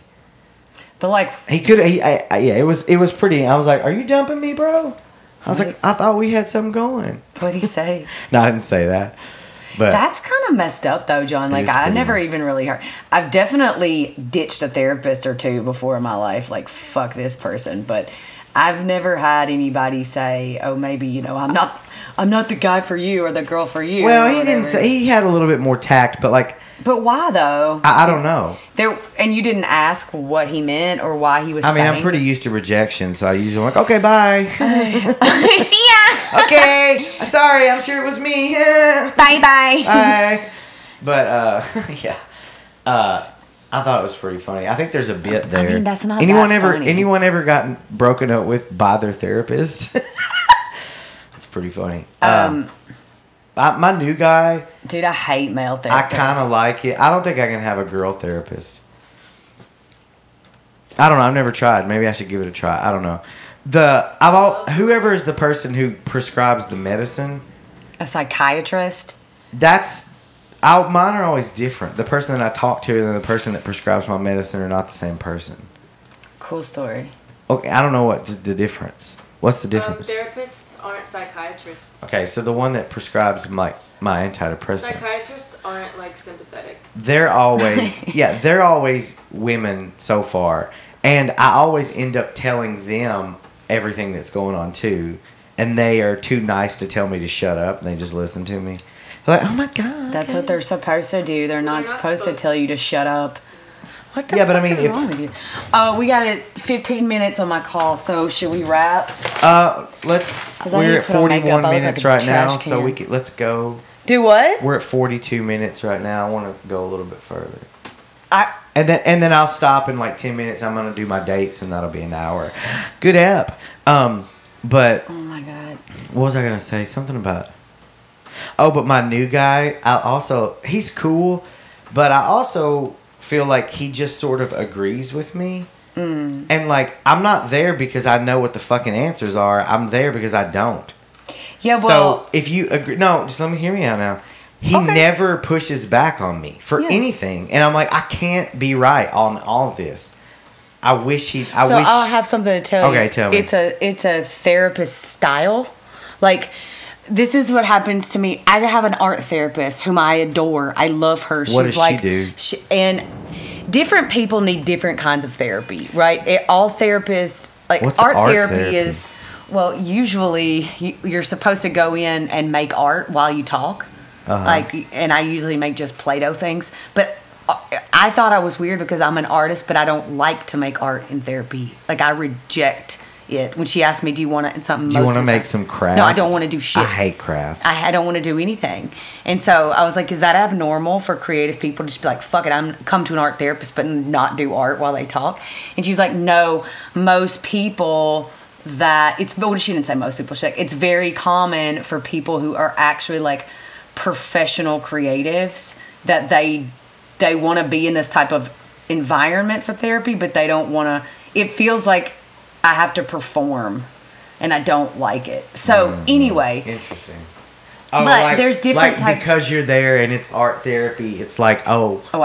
Speaker 1: But like
Speaker 2: he could. Yeah. It was pretty. I was like, "Are you dumping me, bro?" I was like, "I thought we had something going."
Speaker 1: What'd he say?
Speaker 2: No, I didn't say that. But
Speaker 1: that's kind of messed up, though, John. Like, I never even really heard. I've definitely ditched a therapist or two before in my life. Like, fuck this person. But I've never had anybody say, "Oh, maybe I'm not the guy for you or the girl for you."
Speaker 2: Well, he didn't say. He had a little bit more tact, but like.
Speaker 1: But why though?
Speaker 2: I don't know.
Speaker 1: And you didn't ask what he meant or why he was.
Speaker 2: I mean, I'm pretty used to rejection, so I usually like, okay, bye.
Speaker 1: See ya.
Speaker 2: Okay, sorry, I'm sure it was me.
Speaker 1: Bye.
Speaker 2: Bye. But yeah, I thought it was pretty funny. I think there's a bit there.
Speaker 1: I mean, that's not
Speaker 2: anyone
Speaker 1: that
Speaker 2: ever
Speaker 1: funny.
Speaker 2: anyone ever gotten broken up with by their therapist? That's pretty funny. My new guy...
Speaker 1: Dude, I hate male therapists.
Speaker 2: I kind of like it. I don't think I can have a girl therapist. I don't know. I've never tried. Maybe I should give it a try. I don't know. Whoever is the person who prescribes the medicine...
Speaker 1: A psychiatrist?
Speaker 2: Mine are always different. The person that I talk to and the person that prescribes my medicine are not the same person.
Speaker 1: Cool story.
Speaker 2: Okay, I don't know what the difference. What's the difference?
Speaker 3: Therapists aren't psychiatrists.
Speaker 2: Okay, so the one that prescribes my antidepressant.
Speaker 3: Psychiatrists aren't like sympathetic.
Speaker 2: They're always they're always women so far, and I always end up telling them everything that's going on too, and they are too nice to tell me to shut up, and they just listen to me. They're like, oh my god,
Speaker 1: that's what they're supposed to do. They're not supposed to tell you to shut up. What the
Speaker 2: but I mean,
Speaker 1: is wrong with you? We got 15 minutes on my call, so should we wrap?
Speaker 2: We're at 41 minutes right now, so let's go.
Speaker 1: Do what?
Speaker 2: We're at 42 minutes right now. I want to go a little bit further.
Speaker 1: And
Speaker 2: then I'll stop in like 10 minutes. I'm gonna do my dates, and that'll be an hour. Good app. But
Speaker 1: oh my god,
Speaker 2: what was I gonna say? Something about. Oh, but my new guy. He's cool, but I also feel like he just sort of agrees with me. And like, I'm not there because I know what the fucking answers are. I'm there because I don't.
Speaker 1: Yeah, well...
Speaker 2: So, if you agree... No, just let me hear me out now. He never pushes back on me for anything. And I'm like, I can't be right on all of this. I wish he...
Speaker 1: I'll have something to tell you.
Speaker 2: Okay, tell me.
Speaker 1: It's a therapist style. Like... This is what happens to me. I have an art therapist whom I adore. I love her.
Speaker 2: What does she do?
Speaker 1: And different people need different kinds of therapy, right? All therapists, like
Speaker 2: What's
Speaker 1: art
Speaker 2: therapy
Speaker 1: therapy is, well, usually you're supposed to go in and make art while you talk. And I usually make just Play-Doh things. But I thought I was weird because I'm an artist, but I don't like to make art in therapy. Like, I reject it. When she asked me, do you want to
Speaker 2: make some crafts?
Speaker 1: No, I don't want to do shit.
Speaker 2: I hate crafts.
Speaker 1: I don't want to do anything. And so I was like, is that abnormal for creative people to just be like, fuck it, I'm come to an art therapist but not do art while they talk? And she's like, no, most people she didn't say most people. She's like, it's very common for people who are actually like professional creatives that they want to be in this type of environment for therapy, but they don't want to. It feels like I have to perform, and I don't like it. So anyway,
Speaker 2: interesting.
Speaker 1: But there's different types.
Speaker 2: Because you're there and it's art therapy. It's like, I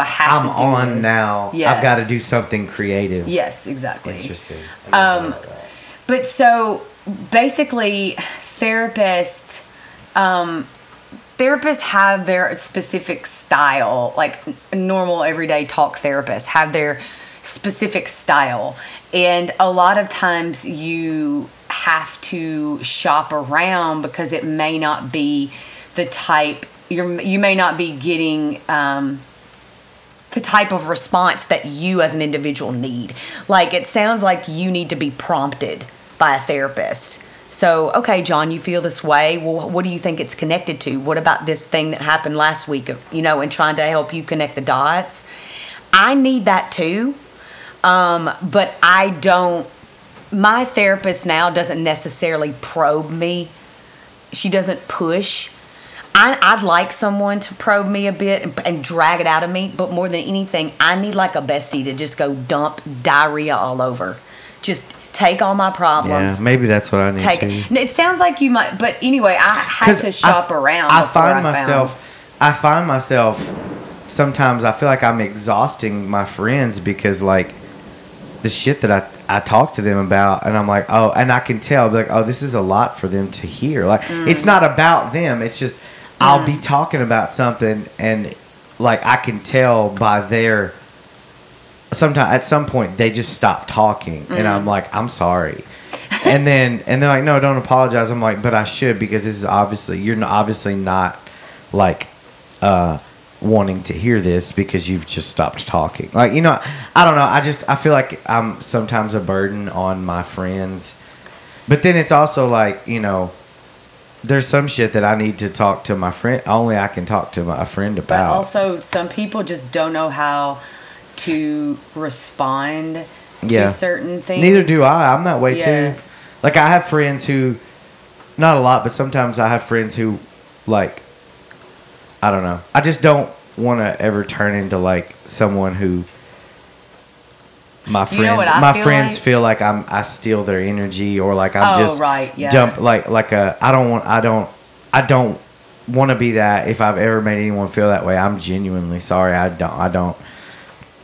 Speaker 2: have to do on this now. Yeah. I've got to do something creative.
Speaker 1: Yes, exactly.
Speaker 2: Interesting.
Speaker 1: But so basically, therapists have their specific style. Like normal everyday talk therapists have their specific style, and a lot of times you have to shop around because it may not be the type you may not be getting the type of response that you as an individual need. Like, it sounds like you need to be prompted by a therapist. So, okay, John, you feel this way. Well, what do you think it's connected to? What about this thing that happened last week, and trying to help you connect the dots? I need that too. But my therapist now doesn't necessarily probe me. She doesn't push. I'd like someone to probe me a bit and drag it out of me, but more than anything, I need like a bestie to just go dump diarrhea all over. Just take all my problems.
Speaker 2: Yeah, maybe that's what I need
Speaker 1: Take
Speaker 2: to.
Speaker 1: it. It sounds like you might, but anyway, I had to shop around.
Speaker 2: I find myself sometimes I feel like I'm exhausting my friends because like the shit that I talk to them about, and I'm like, oh, and I can tell like, oh, this is a lot for them to hear. Like it's not about them. It's just I'll be talking about something and like I can tell by their sometimes at some point they just stop talking and I'm like, I'm sorry. and they're like, no, don't apologize. I'm like, but I should, because this is obviously you're obviously not like wanting to hear this because you've just stopped talking. Like, you know, I don't know. I feel like I'm sometimes a burden on my friends. But then it's also like, you know, there's some shit that I need to talk to my friend. Only I can talk to a friend about.
Speaker 1: But also, some people just don't know how to respond to certain things.
Speaker 2: Neither do I. I'm that way
Speaker 1: Yeah.
Speaker 2: too. Like, I have friends who, not a lot, but sometimes I have friends who, like, I don't know. I just don't want to ever turn into like someone who my friends feel like I steal their energy, or like I'm dump I don't want to be that. If I've ever made anyone feel that way, I'm genuinely sorry. I don't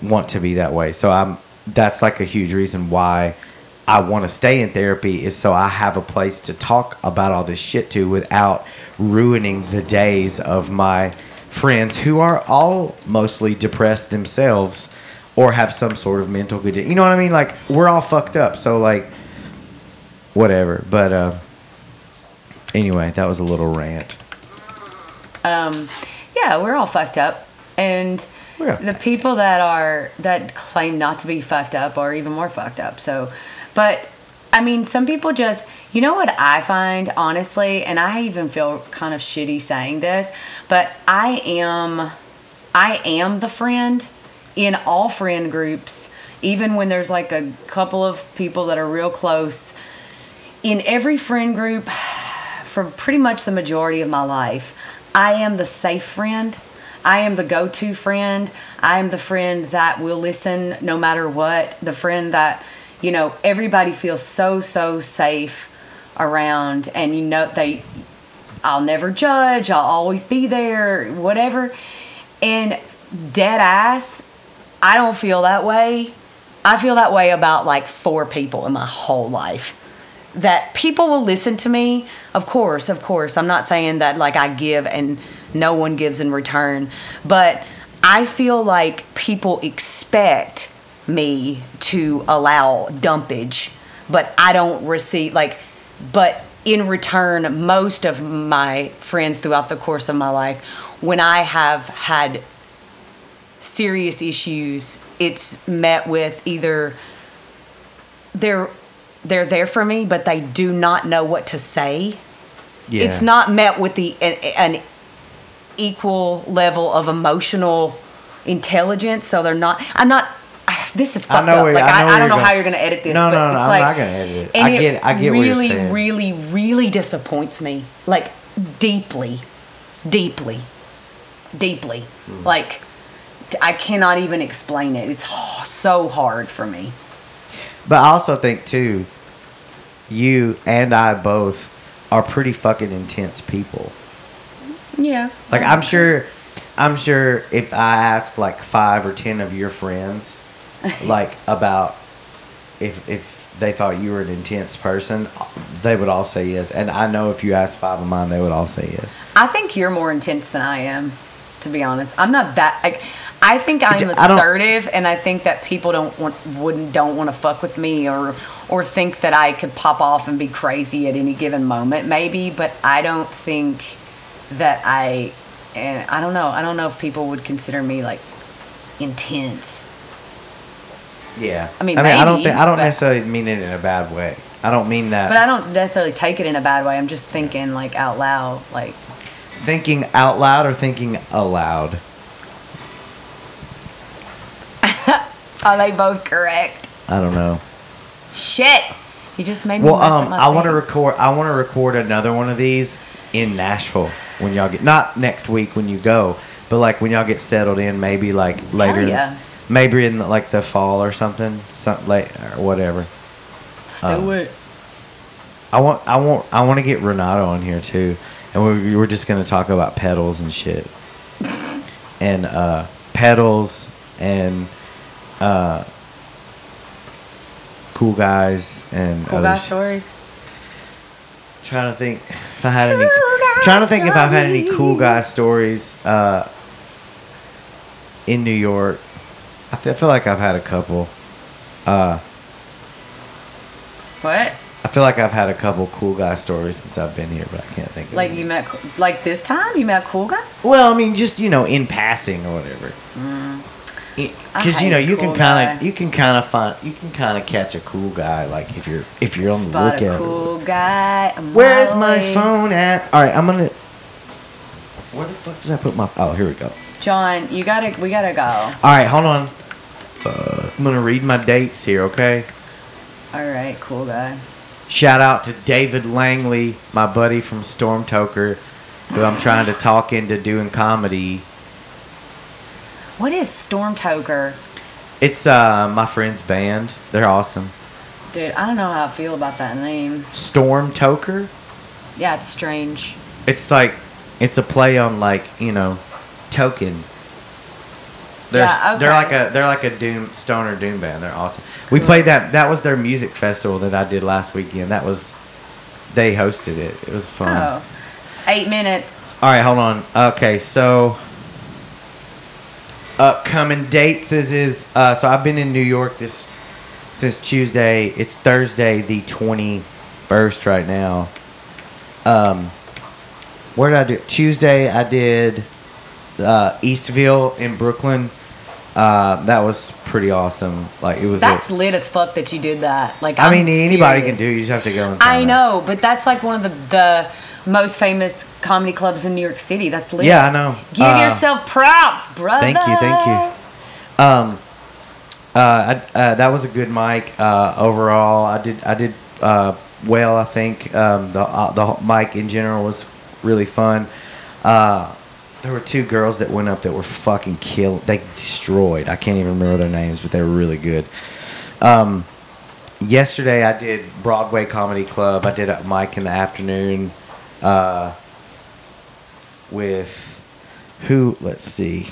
Speaker 2: want to be that way. So that's like a huge reason why I want to stay in therapy, is so I have a place to talk about all this shit to without ruining the days of my friends who are all mostly depressed themselves or have some sort of mental condition. You know what I mean? Like, we're all fucked up. So, like, whatever. But anyway, that was a little rant.
Speaker 1: Yeah, we're all fucked up. And the people that claim not to be fucked up are even more fucked up. So, but I mean, some people just, you know what I find, honestly, and I even feel kind of shitty saying this, but I am the friend in all friend groups, even when there's like a couple of people that are real close. In every friend group, for pretty much the majority of my life, I am the safe friend. I am the go-to friend. I am the friend that will listen no matter what. The friend that, you know, everybody feels so safe around, and you know, I'll never judge. I'll always be there, whatever. And dead ass, I don't feel that way. I feel that way about like 4 people in my whole life. That people will listen to me. Of course. I'm not saying that like I give and no one gives in return. But I feel like people expect me to allow dumpage, but I don't receive but in return, most of my friends throughout the course of my life, when I have had serious issues, it's met with either they're there for me, but they do not know what to say. Yeah. It's not met with an equal level of emotional intelligence, so they're not. This is fucked up. Like, I don't know how you're going to edit this.
Speaker 2: No,
Speaker 1: but
Speaker 2: I'm not going to edit it. I get what you're saying.
Speaker 1: Really, really disappoints me. Like, deeply. Like, I cannot even explain it. It's so hard for me.
Speaker 2: But I also think, too, you and I both are pretty fucking intense people.
Speaker 1: Yeah.
Speaker 2: Like, I'm sure if I asked, like, 5 or 10 of your friends, like, about if they thought you were an intense person, they would all say yes. And I know if you asked 5 of mine, they would all say yes.
Speaker 1: I think you're more intense than I am, to be honest. I'm not that... I think I'm assertive, and I think that people don't want to fuck with me or think that I could pop off and be crazy at any given moment, maybe. But I don't think that I don't know. I don't know if people would consider me like intense.
Speaker 2: Yeah.
Speaker 1: I mean,
Speaker 2: I don't necessarily mean it in a bad way. I don't mean that.
Speaker 1: But I don't necessarily take it in a bad way. I'm just thinking like out loud, like.
Speaker 2: Thinking out loud or thinking aloud?
Speaker 1: Are they both correct?
Speaker 2: I don't know.
Speaker 1: Shit! You just made me mess up my
Speaker 2: I want to record another one of these, in Nashville when y'all get, not next week when you go, but like when y'all get settled in, maybe like later,
Speaker 1: yeah.
Speaker 2: maybe in like the fall or something, late or whatever.
Speaker 1: Let's do it.
Speaker 2: I want to get Renato on here too, and we're just gonna talk about pedals and shit, and pedals and cool guys and
Speaker 1: Cool guy stories.
Speaker 2: Trying to think if I had any. Trying to think if I've had any cool guy stories in New York. I feel like I've had a couple.
Speaker 1: What?
Speaker 2: I feel like I've had a couple cool guy stories since I've been here, but I can't think of
Speaker 1: Like
Speaker 2: any.
Speaker 1: you met, like this time you met cool guys?
Speaker 2: Well, I mean, just in passing or whatever. Because
Speaker 1: I hate
Speaker 2: you
Speaker 1: cool
Speaker 2: can
Speaker 1: guy.
Speaker 2: kind of catch a cool guy, like if you're on the
Speaker 1: Spot a
Speaker 2: lookout.
Speaker 1: cool guy.
Speaker 2: Where is my
Speaker 1: Molly.
Speaker 2: phone at? All right, I'm gonna. Where the fuck did I put my? Oh, here we go.
Speaker 1: John, we gotta go.
Speaker 2: All right, hold on. I'm gonna read my dates here, okay?
Speaker 1: All right, cool guy.
Speaker 2: Shout out to David Langley, my buddy from Storm Toker, who I'm trying to talk into doing comedy.
Speaker 1: What is Storm Toker?
Speaker 2: It's my friend's band. They're awesome.
Speaker 1: Dude, I don't know how I feel about that name.
Speaker 2: Storm Toker?
Speaker 1: Yeah, it's strange.
Speaker 2: It's like it's a play on like, token. They're
Speaker 1: Yeah, okay.
Speaker 2: they're like a stoner doom band. They're awesome. We played that was their music festival that I did last weekend. They hosted it. It was fun.
Speaker 1: Oh. 8 minutes.
Speaker 2: All right, hold on. Okay, so upcoming dates is so I've been in New York since Tuesday. It's Thursday the 21st right now. Where did I do it? Tuesday I did Eastville in Brooklyn. That was pretty awesome. Like it was.
Speaker 1: That's lit as fuck that you did that. Like,
Speaker 2: I mean,
Speaker 1: I'm
Speaker 2: anybody
Speaker 1: serious.
Speaker 2: can do it. You just have to go and sign
Speaker 1: I
Speaker 2: up.
Speaker 1: know, but that's like one of the most famous comedy clubs in New York City. That's lit.
Speaker 2: Yeah, I know.
Speaker 1: Give yourself props, brother.
Speaker 2: Thank you. That was a good mic. Overall, I did well. I think the mic in general was really fun. There were two girls that went up that were fucking killed. They destroyed. I can't even remember their names, but they were really good. Yesterday I did Broadway Comedy Club. I did a mic in the afternoon with who? Let's see.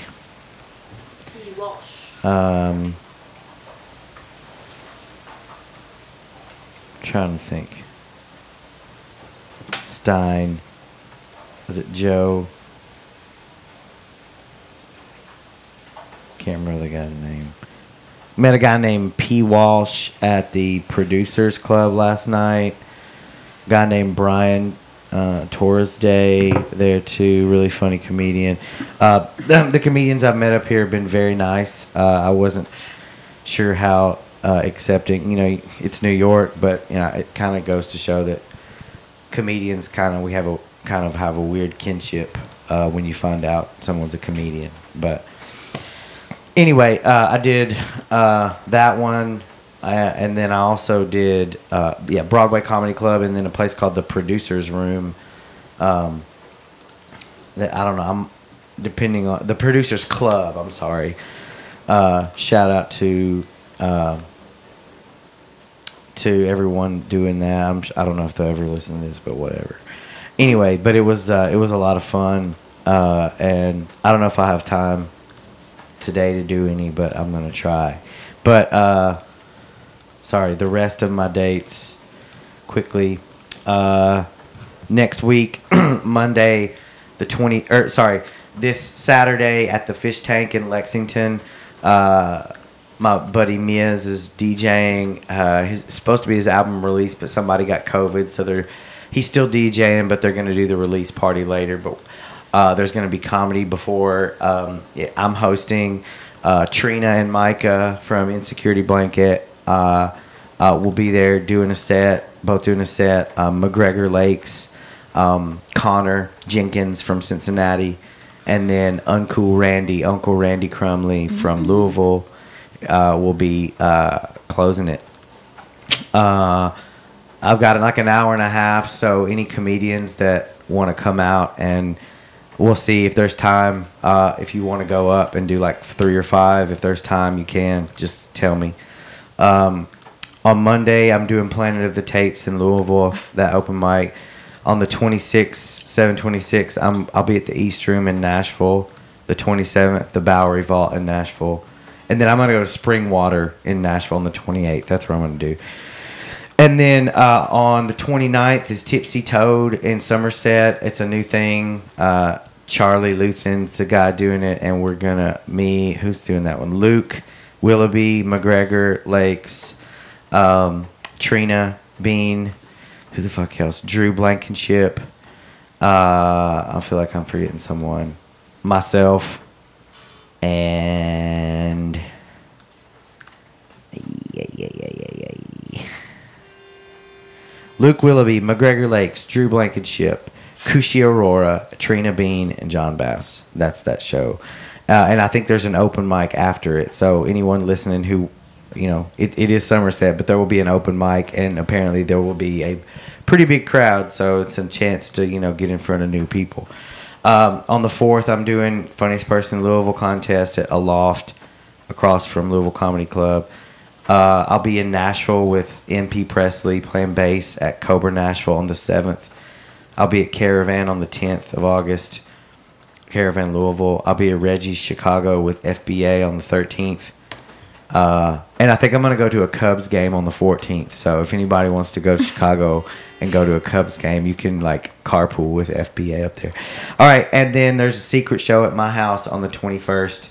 Speaker 3: Walsh.
Speaker 2: Trying to think. Stein. Was it Joe? Can't remember the guy's name. Met a guy named P. Walsh at the Producers Club last night. A guy named Brian Torres Day there too. Really funny comedian. The comedians I've met up here have been very nice. I wasn't sure how accepting. It's New York, but it kind of goes to show that comedians we have a weird kinship when you find out someone's a comedian. But anyway, I did that one, and then I also did Broadway Comedy Club, and then a place called the Producers Room. That I don't know. I'm depending on the Producers Club. I'm sorry. Shout out to everyone doing that. I don't know if they'll ever listen to this, but whatever. Anyway, but it was a lot of fun, and I don't know if I have time today to do any, but I'm gonna try. But sorry, the rest of my dates quickly. Next week, Monday, this Saturday at the Fish Tank in Lexington. My buddy Miz is DJing. It's supposed to be his album release, but somebody got COVID, so he's still DJing, but they're gonna do the release party later. But there's going to be comedy before. I'm hosting. Trina and Micah from Insecurity Blanket will be there doing a set, both doing a set. McGregor Lakes, Connor Jenkins from Cincinnati, and then Uncle Randy Crumley from Louisville will be closing it. I've got like an hour and a half, so any comedians that want to come out, and we'll see if there's time. If you want to go up and do like 3 or 5, if there's time, you can. Just tell me. On Monday, I'm doing Planet of the Tapes in Louisville, that open mic. On the 26th, 7/26, I'll be at the East Room in Nashville. The 27th, the Bowery Vault in Nashville. And then I'm going to go to Springwater in Nashville on the 28th. That's what I'm going to do. And then on the 29th is Tipsy Toad in Somerset. It's a new thing. Charlie Luthen's the guy doing it. And we're going to, who's doing that one? Luke, Willoughby, McGregor, Lakes, Trina, Bean, who the fuck else? Drew Blankenship. I feel like I'm forgetting someone. Myself. And Luke Willoughby, McGregor Lakes, Drew Blankenship, Kushi Aurora, Trina Bean, and John Bass. That's that show. And I think there's an open mic after it. So anyone listening who, it is Somerset, but there will be an open mic, and apparently there will be a pretty big crowd. So it's a chance to, get in front of new people. On the 4th, I'm doing Funniest Person in Louisville contest at Aloft across from Louisville Comedy Club. I'll be in Nashville with MP Presley playing bass at Cobra Nashville on the 7th. I'll be at Caravan on the 10th of August. Caravan Louisville. I'll be at Reggie's Chicago with FBA on the 13th. And I think I'm going to go to a Cubs game on the 14th. So if anybody wants to go to Chicago and go to a Cubs game, you can carpool with FBA up there. All right, and then there's a secret show at my house on the 21st.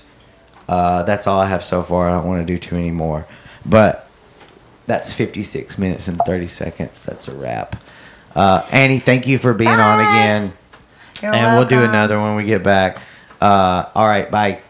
Speaker 2: That's all I have so far. I don't want to do too many more. But that's 56 minutes and 30 seconds. That's a wrap. Annie, thank you for being on again.
Speaker 1: You're
Speaker 2: and
Speaker 1: welcome.
Speaker 2: We'll do another when we get back. All right, bye.